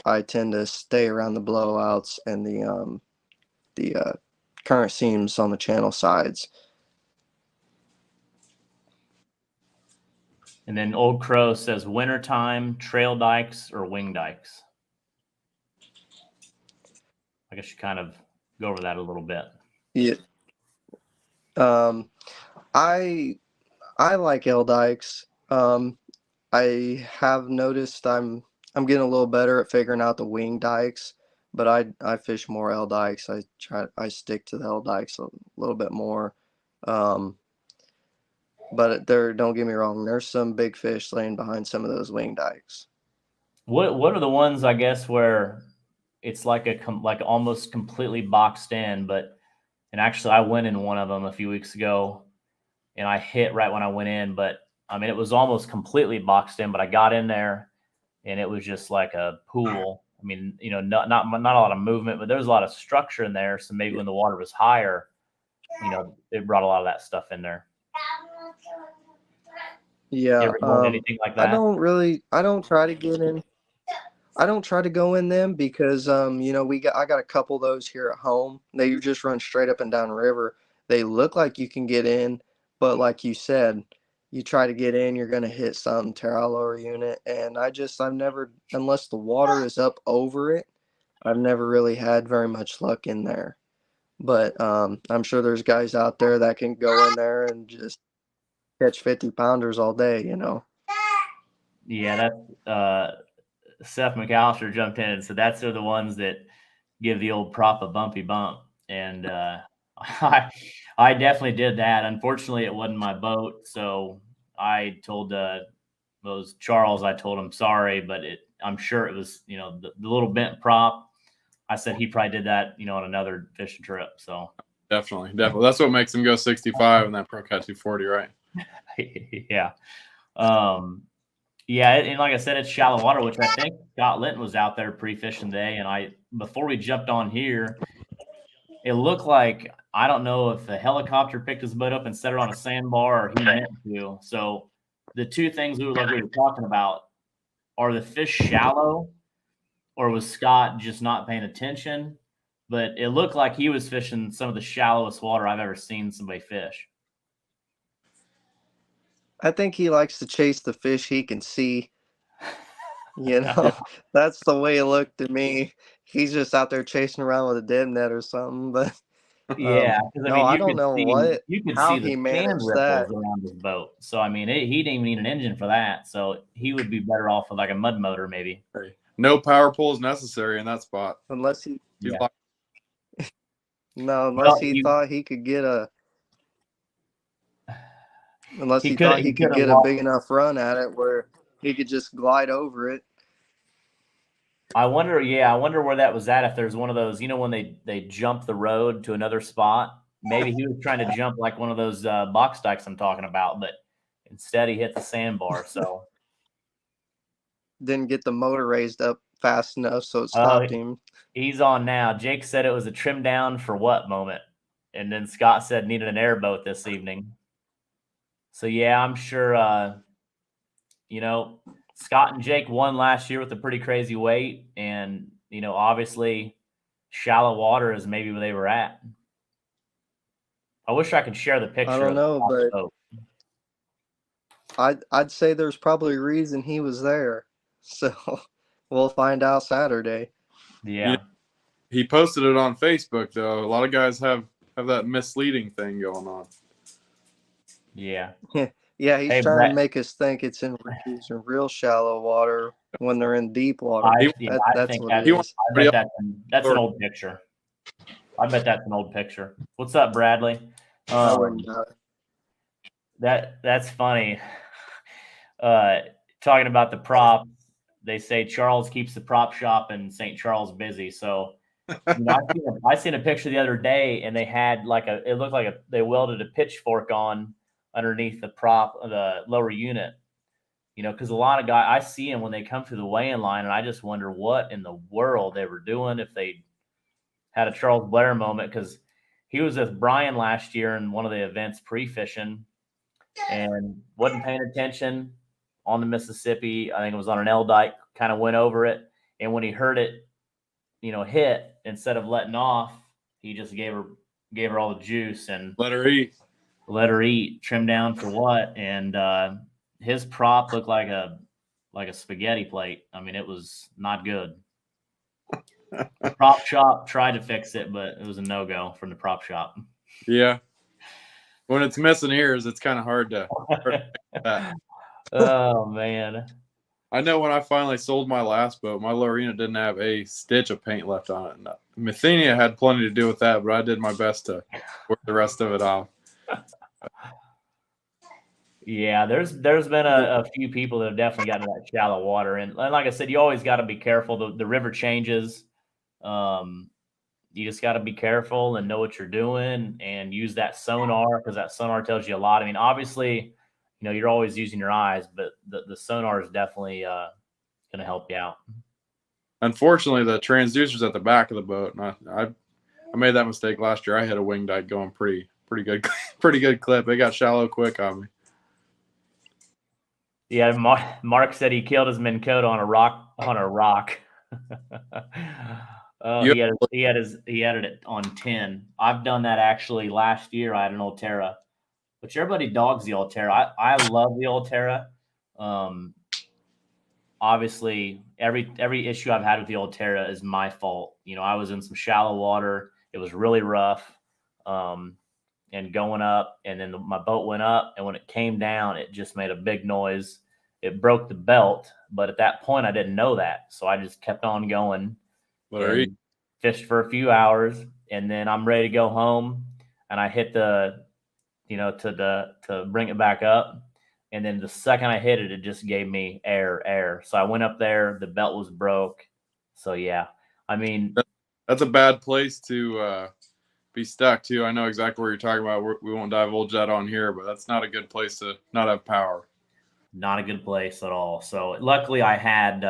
I tend to stay around the blowouts and the current seams on the channel sides. And then Old Crow says wintertime, trail dikes or wing dikes. I guess you kind of go over that a little bit. Yeah. I like L dikes. I have noticed I'm getting a little better at figuring out the wing dikes, but I fish more L dikes. I stick to the L dikes a little bit more. But don't get me wrong, there's some big fish laying behind some of those wing dikes. What are the ones, I guess, where it's like like almost completely boxed in, and actually I went in one of them a few weeks ago and I hit right when I went in, but I mean, it was almost completely boxed in, but I got in there and it was just like a pool. I mean, not a lot of movement, but there was a lot of structure in there. So maybe when the water was higher, it brought a lot of that stuff in there. Yeah. You ever done anything like that? I don't try to get in. I don't try to go in them because I got a couple of those here at home. They just run straight up and down the river. They look like you can get in, but like you said, you try to get in, you're gonna hit something, tear out lower unit. And I've never, unless the water is up over it, I've never really had very much luck in there. But I'm sure there's guys out there that can go in there and just catch 50-pounders all day, Yeah, that's Seth McAllister jumped in and said that's the ones that give the old prop a bumpy bump. And I definitely did that. Unfortunately, it wasn't my boat. So I told those Charles, I told him sorry, but I'm sure it was, the little bent prop. I said he probably did that, on another fishing trip. So Definitely. That's what makes him go 65 and that pro cat 240, right? yeah. Yeah, and like I said, it's shallow water, which I think Scott Linton was out there pre-fishing today. And before we jumped on here, it looked like, I don't know if the helicopter picked his boat up and set it on a sandbar or he meant to. So the two things we were talking about, are the fish shallow or was Scott just not paying attention? But it looked like he was fishing some of the shallowest water I've ever seen somebody fish. I think he likes to chase the fish he can see. That's the way it looked to me. He's just out there chasing around with a dead net or something. But Yeah, because I No, mean, I don't know you could how see the he sand managed ripples that. around his boat. So I mean, he didn't even need an engine for that. So he would be better off with like a mud motor, maybe. Hey, no power pulls necessary in that spot. Unless he He's Yeah. like, no, Well, unless he thought he could get a unless he he could thought he could have get a lost. big enough run at it where he could just glide over it. I wonder. Yeah, I wonder where that was at. If there's one of those, when they jump the road to another spot. Maybe he was trying to jump like one of those box dikes I'm talking about, but instead he hit the sandbar. So Didn't get the motor raised up fast enough, so it uh, stopped him. he's on now. Jake said it was a trim down for what moment, and then Scott said needed an airboat this evening. So yeah, I'm sure. Scott and Jake won last year with a pretty crazy weight, and obviously, shallow water is maybe where they were at. I wish I could share the picture. I don't know, of the but boat. I'd say there's probably a reason he was there. So we'll find out Saturday. Yeah. he posted it on Facebook though. A lot of guys have that misleading thing going on. Yeah. Yeah, he's Hey, trying Brett. to make us think it's in real shallow water when they're in deep water. I That's think what that, it is. I bet that's an old picture. I bet that's an old picture. What's up, Bradley? I wouldn't doubt it. That's funny. Talking about the prop, they say Charles keeps the prop shop in St. Charles busy. So, I seen a picture the other day, and they had it looked like they welded a pitchfork on underneath the lower unit. Because a lot of guys, I see them when they come through the weigh-in line, and I just wonder what in the world they were doing if they had a Charles Blair moment, because he was with Brian last year in one of the events pre-fishing and wasn't paying attention on the Mississippi. I think it was on an L dike, kind of went over it. And when he heard it, hit, instead of letting off, he just gave her all the juice and Let her eat. trim down for what? And his prop looked like a spaghetti plate. I mean, it was not good. Prop shop tried to fix it, but it was a no-go from the prop shop. Yeah. When it's missing ears, it's kind of hard to that. Oh man. I know when I finally sold my last boat, my Lorena didn't have a stitch of paint left on it. No. Methania had plenty to do with that, but I did my best to work the rest of it off. Yeah, there's been a few people that have definitely gotten to that shallow water, and like I said, you always got to be careful. The river changes. You just got to be careful and know what you're doing, and use that sonar, because that sonar tells you a lot. I mean, obviously, you're always using your eyes, but the sonar is definitely going to help you out. Unfortunately, the transducer's at the back of the boat, and I made that mistake last year. I hit a wing dike going pretty good, pretty good clip. It got shallow quick on me. Yeah, Mark said he killed his Minn Kota on a rock. He had it on 10. I've done that actually last year. I had an Ulterra, which everybody dogs the Ulterra. I love the Ulterra. Obviously, every issue I've had with the Ulterra is my fault. I was in some shallow water. It was really rough. And going up, and then my boat went up, and when it came down, it just made a big noise. It broke the belt, but at that point, I didn't know that, so I just kept on going and fished for a few hours, and then I'm ready to go home, and I hit to bring it back up, and then the second I hit it, it just gave me air. So I went up there, the belt was broke. So yeah, I mean, that's a bad place to be stuck too. I know exactly what you're talking about. We won't divulge that on here, but that's not a good place to not have power. Not a good place at all. So luckily I had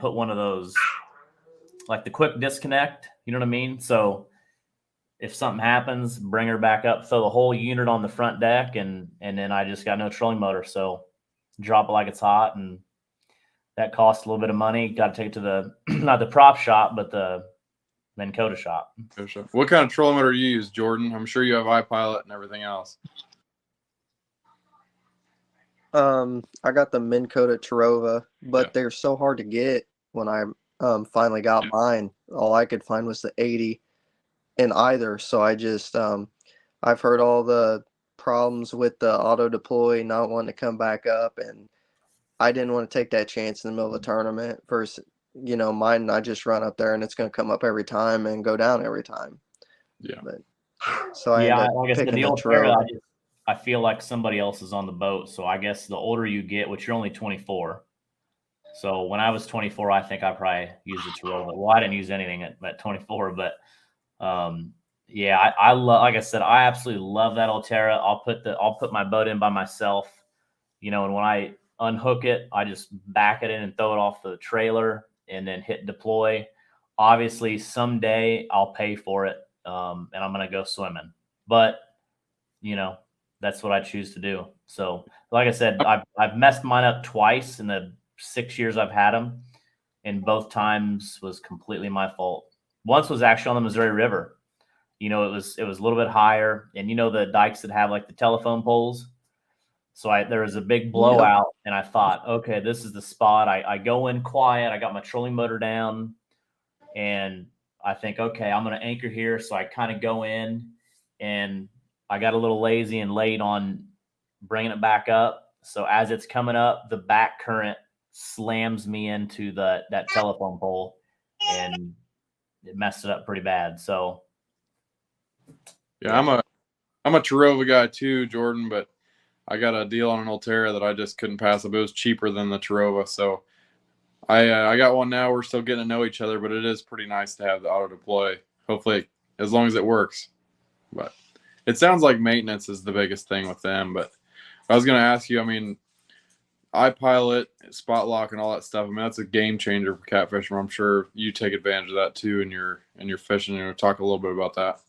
put one of those, like the quick disconnect, you know what I mean? So if something happens, bring her back up, throw the whole unit on the front deck, and then I just got no trolling motor. So drop it like it's hot, and that costs a little bit of money. Got to take it to the not the prop shop, but the Minn Kota shop. What kind of trolling motor do you use, Jordan? I'm sure you have iPilot and everything else. I got the Minn Kota Tarova, but they're so hard to get. When I finally got mine, all I could find was the 80, in either. So I just I've heard all the problems with the auto deploy not wanting to come back up, and I didn't want to take that chance in the middle of the tournament versus, mine. I just run up there and it's going to come up every time and go down every time. Yeah. But so I Yeah, ended up like I said, picking the the old Terra, Terrell. I feel like somebody else is on the boat. So I guess the older you get, which you're only 24. So when I was 24, I think I probably used the Terrell. Well, I didn't use anything at 24, but yeah, I love, like I said, I absolutely love that Altera. I'll put my boat in by myself, and when I unhook it, I just back it in and throw it off the trailer and then hit deploy. Obviously, someday I'll pay for it, and I'm gonna go swimming. But that's what I choose to do. So, like I said, I've messed mine up twice in the 6 years I've had them, and both times was completely my fault. Once was actually on the Missouri River. It was a little bit higher, and the dikes that have like the telephone poles. So there was a big blowout, and I thought, okay, this is the spot. I go in quiet. I got my trolling motor down, and I think, okay, I'm going to anchor here. So I kind of go in, and I got a little lazy and late on bringing it back up. So as it's coming up, the back current slams me into that telephone pole, and it messed it up pretty bad. So yeah. I'm a Terrova guy too, Jordan, but I got a deal on an Altera that I just couldn't pass up. It was cheaper than the Terrova, so I got one now. We're still getting to know each other, but it is pretty nice to have the auto deploy. Hopefully, as long as it works. But it sounds like maintenance is the biggest thing with them. But I was going to ask you, I mean, iPilot, spot lock, and all that stuff. I mean, that's a game changer for catfishing. I'm sure you take advantage of that too in your fishing. Talk a little bit about that.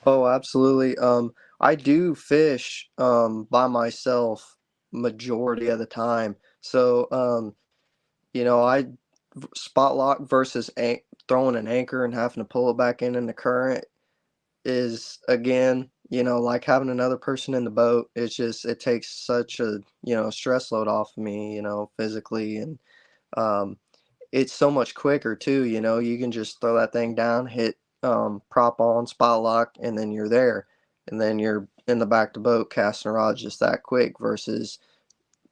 Oh, absolutely. I do fish by myself majority of the time. So I spot lock versus throwing an anchor and having to pull it back in the current is, again, like having another person in the boat. It's just, it takes such a, stress load off of me, physically. And um, it's so much quicker too. You can just throw that thing down, hit prop on, spot lock, and then you're there. And then you're in the back of the boat casting a rod just that quick versus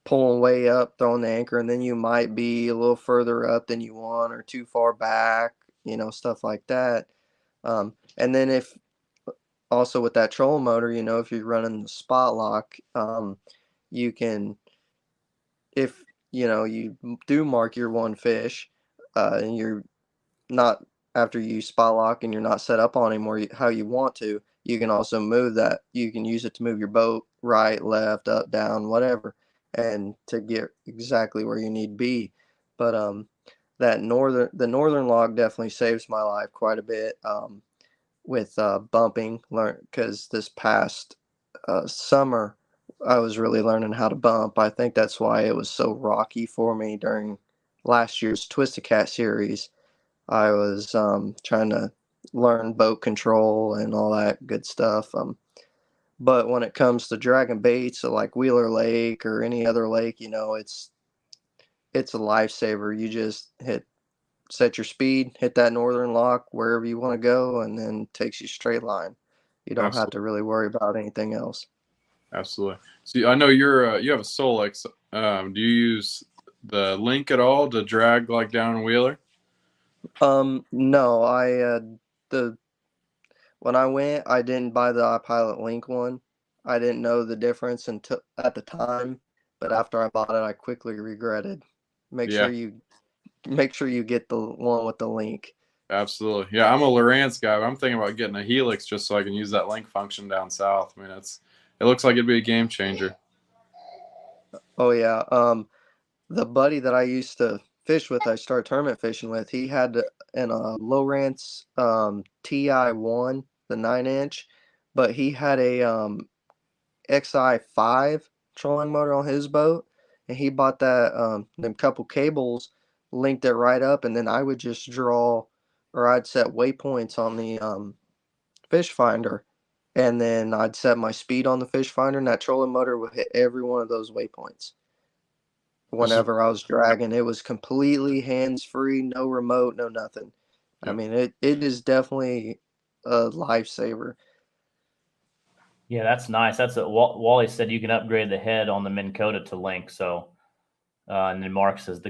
pulling way up, throwing the anchor, and then you might be a little further up than you want or too far back, stuff like that. And then if also with that trolling motor, if you're running the spot lock, you can, if you do mark your one fish, and you're not, after you spot lock and you're not set up on anymore how you want to, you can also move that. You can use it to move your boat right, left, up, down, whatever, and to get exactly where you need to be. But the northern log definitely saves my life quite a bit, with bumping, because this past summer I was really learning how to bump. I think that's why it was so rocky for me during last year's Twisted Cat series. I was trying to learn boat control and all that good stuff. But when it comes to dragging baits at like Wheeler Lake or any other lake, it's a lifesaver. You just set your speed, hit that northern lock wherever you want to go, and then takes you straight line. You don't have Absolutely. to really worry about anything else. Absolutely. See, I know you have a Solex. Do you use the link at all to drag like down Wheeler? No, the when I went, I didn't buy the iPilot Link one. I didn't know the difference until at the time, but after I bought it, I quickly regretted. Make Yeah, sure you make sure you get the one with the link. absolutely. Yeah, I'm a Lowrance guy, but I'm thinking about getting a Helix just so I can use that link function down south. I mean, it looks like it'd be a game changer. Oh yeah. The buddy that I used to fish with, I started tournament fishing with, he had an Lowrance TI1, the 9-inch, but he had a XI5 trolling motor on his boat, and he bought that them couple cables, linked it right up, and then I would just draw, or I'd set waypoints on the fish finder, and then I'd set my speed on the fish finder, and that trolling motor would hit every one of those waypoints. This is Whenever I was dragging, it was completely hands free, no remote, no nothing. I mean, it is definitely a lifesaver. Yeah, that's nice. That's what Wally said. You can upgrade the head on the Minn Kota to link. So, and then Mark says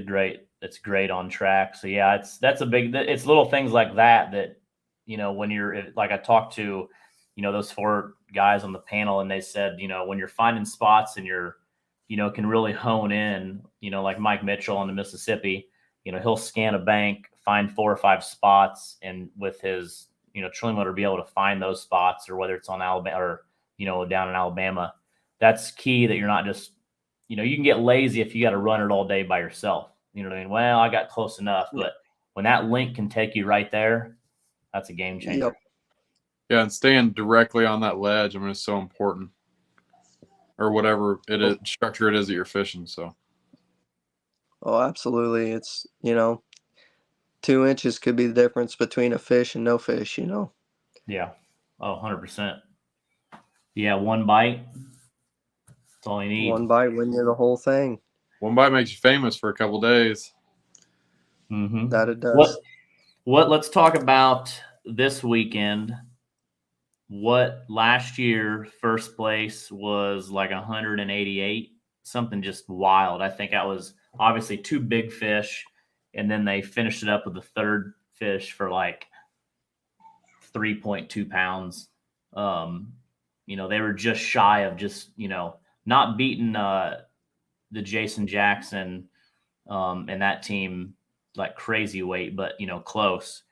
it's great on track. So yeah, it's little things like that when you're like I talked to, those 4 guys on the panel, and they said, when you're finding spots and you're, can really hone in, like Mike Mitchell on the Mississippi, he'll scan a bank, find 4 or 5 spots, and with his, trolling motor be able to find those spots, or whether it's on Alabama or, down in Alabama. That's key, that you're not just, you can get lazy if you got to run it all day by yourself. You know what I mean? Well, I got close enough, but when that link can take you right there, that's a game changer. Yep. Yeah, and staying directly on that ledge, I mean, it's so important. Or whatever structure it is that you're fishing. So. Oh, absolutely. It's 2 inches could be the difference between a fish and no fish. Yeah. Oh, 100%. Yeah, one bite. That's all you need. One bite wins you the whole thing. One bite makes you famous for a couple days. Mm-hmm. That it does. Let's talk about this weekend. What last year first place was like 188, something just wild. I think that was obviously 2 big fish, and then they finished it up with the third fish for like 3.2 pounds. They were just shy of just, not beating the Jason Jackson and that team like crazy weight, but close.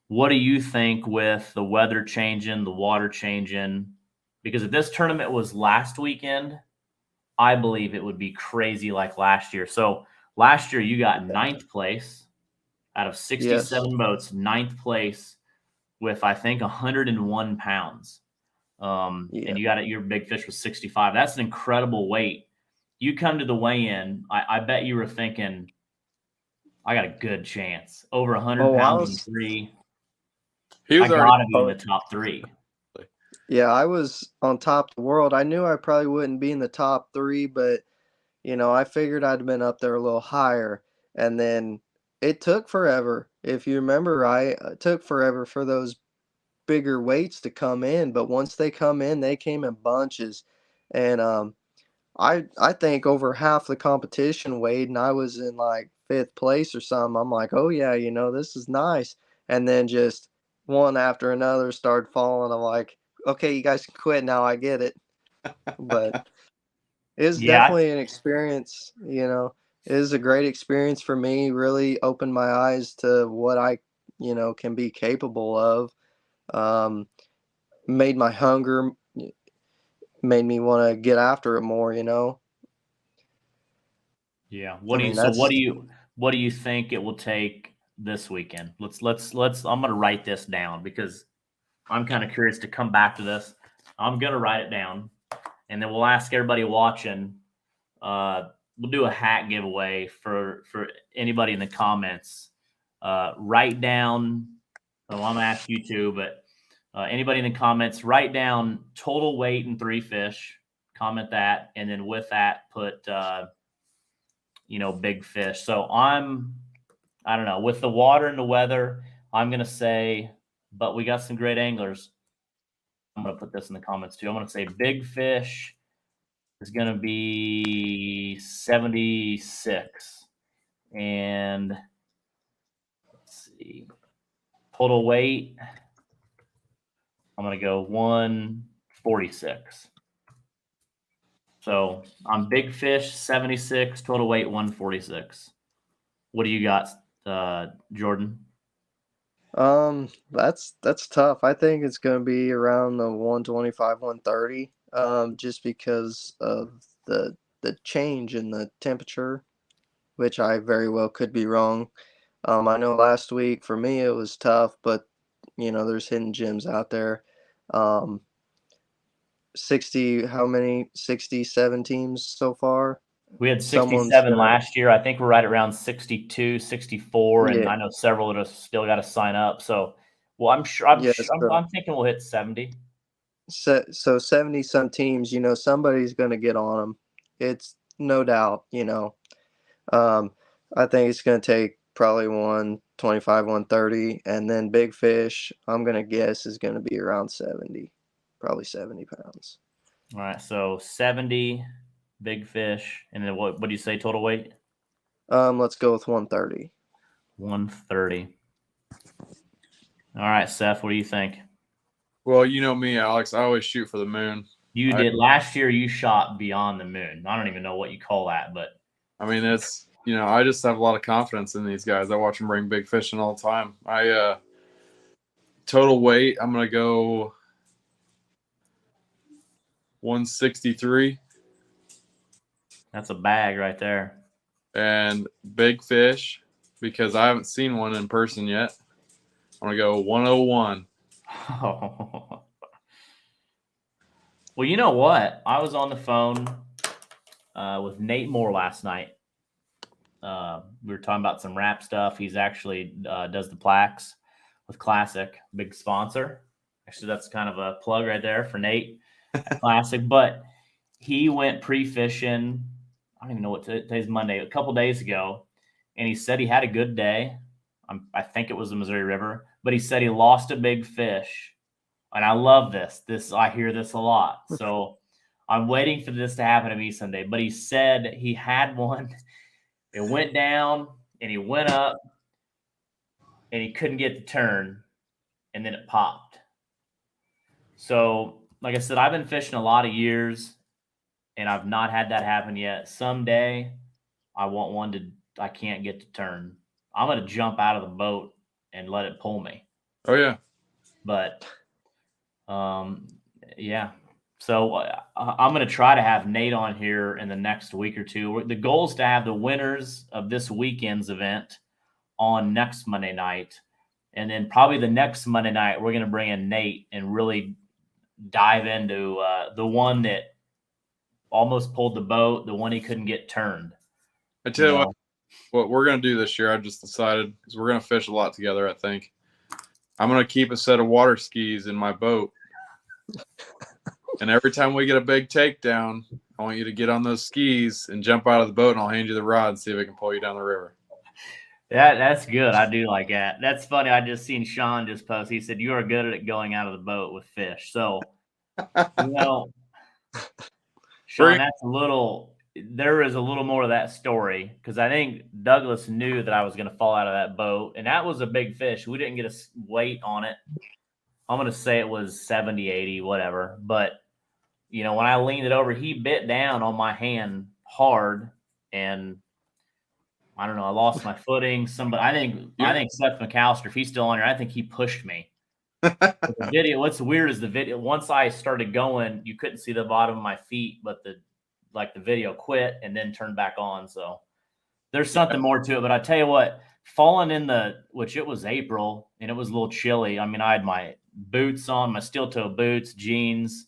What do you think with the weather changing, the water changing? Because if this tournament was last weekend, I believe it would be crazy like last year. So last year you got 9th place out of 67 boats, 9th place with I think 101 pounds. And you got your big fish was 65. That's an incredible weight. You come to the weigh-in, I bet you were thinking, I got a good chance. Over 100 pounds in 3. I gotta be in the top 3. Yeah, I was on top of the world. I knew I probably wouldn't be in the top 3, but I figured I'd been up there a little higher. And then it took forever. If you remember right, it took forever for those bigger weights to come in. But once they come in, they came in bunches. And I think over half the competition weighed, and I was in like 5th place or something. I'm like, oh yeah, this is nice. And then just one after another started falling. I'm like, okay, you guys can quit now. I get it. But it was definitely an experience. It was a great experience for me. Really opened my eyes to what I, can be capable of. Made my hunger, made me want to get after it more. Yeah. What do you think it will take this weekend? Let's I'm going to write this down because I'm kind of curious to come back to this. I'm going to write it down, and then we'll ask everybody watching. We'll do a hat giveaway for anybody in the comments. Write down. Well, I'm going to ask you too, but anybody in the comments, write down total weight in 3 fish. Comment that, and then with that, put big fish. So I don't know, with the water and the weather, I'm going to say, but we got some great anglers. I'm going to put this in the comments too. I'm going to say big fish is going to be 76. And let's see, total weight, I'm going to go 146. So I'm big fish 76, total weight 146. What do you got, Jordan? That's tough. I think it's going to be around the 125, 130. Just because of the change in the temperature, which I very well could be wrong. I know last week for me it was tough, but there's hidden gems out there. 67 teams so far. We had 67 last year. I think we're right around 62, 64, and I know several that have still got to sign up. So, well, I'm thinking we'll hit 70. So 70 some teams, somebody's going to get on them. It's no doubt, I think it's going to take probably 125, 130. And then big fish, I'm going to guess is going to be around 70, probably 70 pounds. All right, so 70 big fish, and then what do you say total weight? Let's go with 130. 130. All right, Seth, what do you think? Well, you know me, Alex. I always shoot for the moon. You did last year. You shot beyond the moon. I don't even know what you call that, but I mean, it's I just have a lot of confidence in these guys. I watch them bring big fish in all the time. I total weight, I'm gonna go 163. that's a bag right there. And big fish, because I haven't seen one in person yet, I'm gonna go 101. Well, you know what? I was on the phone with Nate Moore last night. We were talking about some rap stuff. He's actually does the plaques with Classic, big sponsor. Actually, that's kind of a plug right there for Nate at Classic. But he went pre-fishing. I don't even know what today's Monday. A couple days ago, and he said he had a good day. I think it was the Missouri River, but he said he lost a big fish. And I love this. I hear this a lot. So I'm waiting for this to happen to me someday. But he said he had one. It went down and he went up and he couldn't get the turn, and then it popped. So, like I said, I've been fishing a lot of years and I've not had that happen yet. Someday I want one I can't get to turn. I'm going to jump out of the boat and let it pull me. Oh yeah. But yeah. So I'm going to try to have Nate on here in the next week or two. The goal is to have the winners of this weekend's event on next Monday night. And then probably the next Monday night, we're going to bring in Nate and really dive into the one that almost pulled the boat, the one he couldn't get turned. I tell you what we're going to do this year, I just decided, because we're going to fish a lot together, I think. I'm going to keep a set of water skis in my boat. And every time we get a big takedown, I want you to get on those skis and jump out of the boat, and I'll hand you the rod and see if it can pull you down the river. That's good. I do like that. That's funny. I just seen Sean just post. He said, "You are good at going out of the boat with fish." So, Sean, there is a little more of that story, because I think Douglas knew that I was going to fall out of that boat, and that was a big fish. We didn't get a weight on it. I'm going to say it was 70, 80, whatever. But, when I leaned it over, he bit down on my hand hard, and I don't know, I lost my footing. I think Seth McAllister, if he's still on here, I think he pushed me. The video, what's weird is the video, once I started going, you couldn't see the bottom of my feet, but the video quit and then turned back on. So there's something more to it. But I tell you what, falling which it was April and it was a little chilly. I mean, I had my boots on, my steel toe boots, jeans,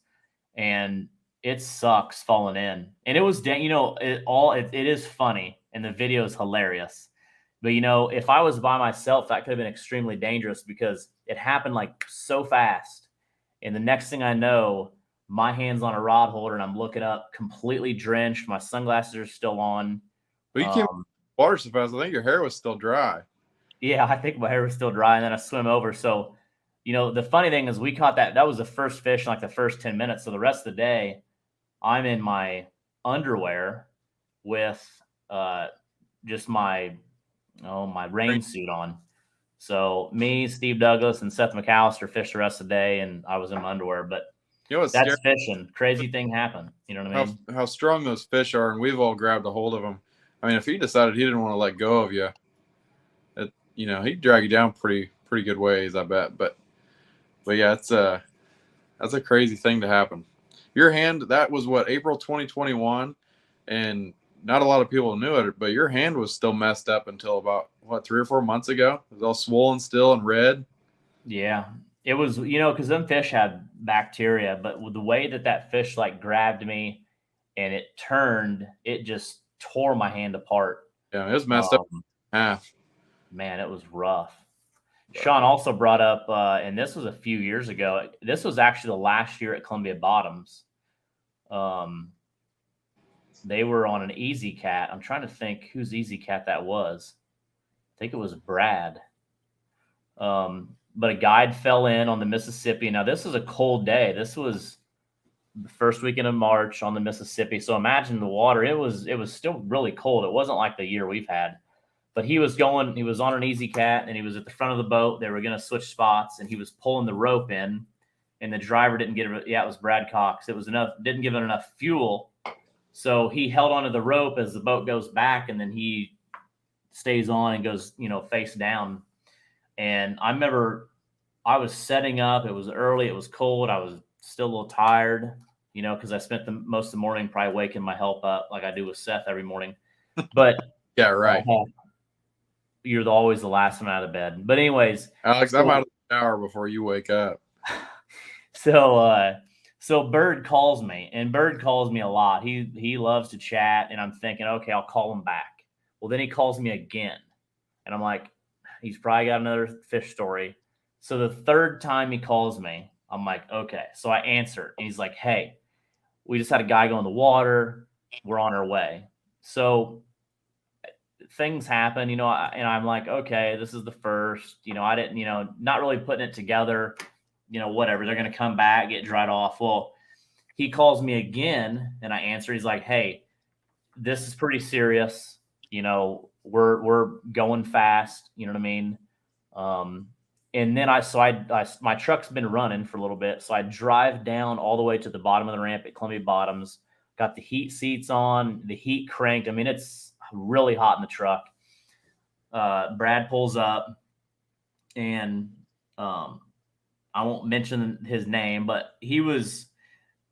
and it sucks falling in. And it was, it is funny and the video is hilarious. But, if I was by myself, that could have been extremely dangerous, because it happened so fast. And the next thing I know, my hand's on a rod holder and I'm looking up, completely drenched. My sunglasses are still on. Well, you came water so fast. I think your hair was still dry. Yeah, I think my hair was still dry, and then I swim over. So, the funny thing is we caught that was the first fish in the first 10 minutes. So the rest of the day, I'm in my underwear with just my rain suit on. So me, Steve Douglas, and Seth McAllister fished the rest of the day, and I was in my underwear. But that's scary. Fishing. Crazy thing happened. You know what I mean? How strong those fish are, and we've all grabbed a hold of them. I mean, if he decided he didn't want to let go of you, he'd drag you down pretty good ways, I bet. But yeah, that's a crazy thing to happen. Your hand, that was what, April 2021, and not a lot of people knew it, but your hand was still messed up until about 3 or 4 months ago. It was all swollen still and red. Yeah, it was, because them fish had bacteria, but with the way that fish grabbed me and it turned, it just tore my hand apart. Yeah, it was messed up in half. Man, it was rough. Sean also brought up, and this was a few years ago. This was actually the last year at Columbia Bottoms. They were on an Easy Cat. I'm trying to think whose Easy Cat that was. think it was Brad. But a guide fell in on the Mississippi. Now this was a cold day. This was the first weekend of March on the Mississippi. So imagine the water. It was still really cold. It wasn't like the year we've had. But he was on an Easy Cat, and he was at the front of the boat. They were going to switch spots, and he was pulling the rope in, and the driver didn't get it. Yeah, it was Brad Cox. It was didn't give it enough fuel. So he held onto the rope as the boat goes back, and then he stays on and goes, face down. And I remember I was setting up. It was early. It was cold. I was still a little tired, because I spent most of the morning probably waking my help up like I do with Seth every morning. But yeah, right. You're always the last one out of bed. But anyways, Alex, I'm out of the shower before you wake up. So Bird calls me, and Bird calls me a lot. He loves to chat, and I'm thinking, okay, I'll call him back. Well, then he calls me again, and I'm like, he's probably got another fish story. So the third time he calls me, I'm like, okay. So I answer, and he's like, hey, we just had a guy go in the water. We're on our way. So things happen, and I'm like, okay, this is the first, I didn't, not really putting it together, whatever. They're going to come back, get dried off. Well, he calls me again, and I answer. He's like, hey, this is pretty serious. We're going fast. You know what I mean? And then my truck's been running for a little bit. So I drive down all the way to the bottom of the ramp at Columbia Bottoms, got the heat seats on, the heat cranked. I mean, it's really hot in the truck. Brad pulls up, and I won't mention his name, but he was,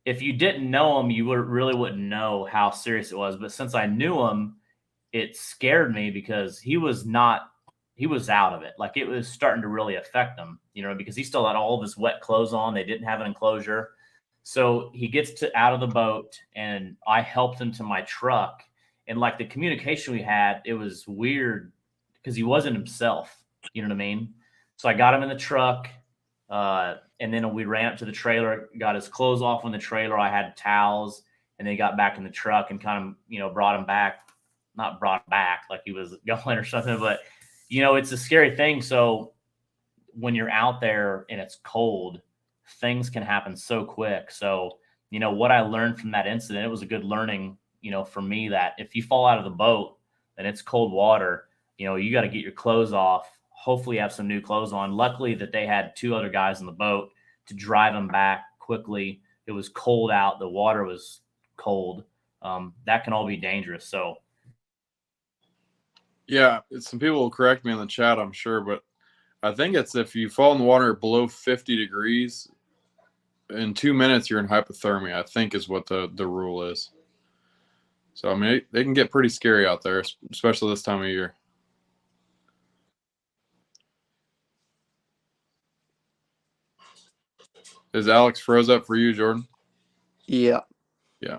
if you didn't know him, you really wouldn't know how serious it was. But since I knew him, it scared me because he was out of it. Like, it was starting to really affect him, because he still had all of his wet clothes on. They didn't have an enclosure. So he gets out of the boat, and I helped him to my truck. And like the communication we had, it was weird because he wasn't himself. You know what I mean? So I got him in the truck. And then we ran up to the trailer, got his clothes off on the trailer. I had towels, and then got back in the truck and kind of, brought him back, not brought him back like he was going or something, but it's a scary thing. So when you're out there and it's cold, things can happen so quick. So, what I learned from that incident, it was a good learning, for me, that if you fall out of the boat and it's cold water, you got to get your clothes off. Hopefully have some new clothes on. Luckily that they had two other guys in the boat to drive them back quickly. It was cold out. The water was cold. That can all be dangerous. So. Yeah. Some people will correct me in the chat, I'm sure, but I think it's if you fall in the water below 50 degrees in 2 minutes, you're in hypothermia, I think is what the rule is. So, I mean, they can get pretty scary out there, especially this time of year. Is Alex froze up for you, Jordan? Yeah. Yeah.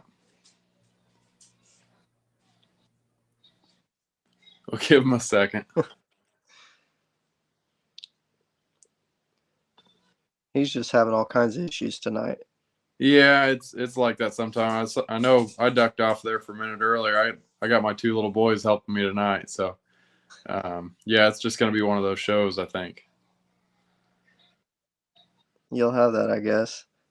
We'll give him a second. He's just having all kinds of issues tonight. Yeah, it's like that sometimes. I know I ducked off there for a minute earlier. I got my two little boys helping me tonight. So, yeah, it's just going to be one of those shows, I think. You'll have that, I guess.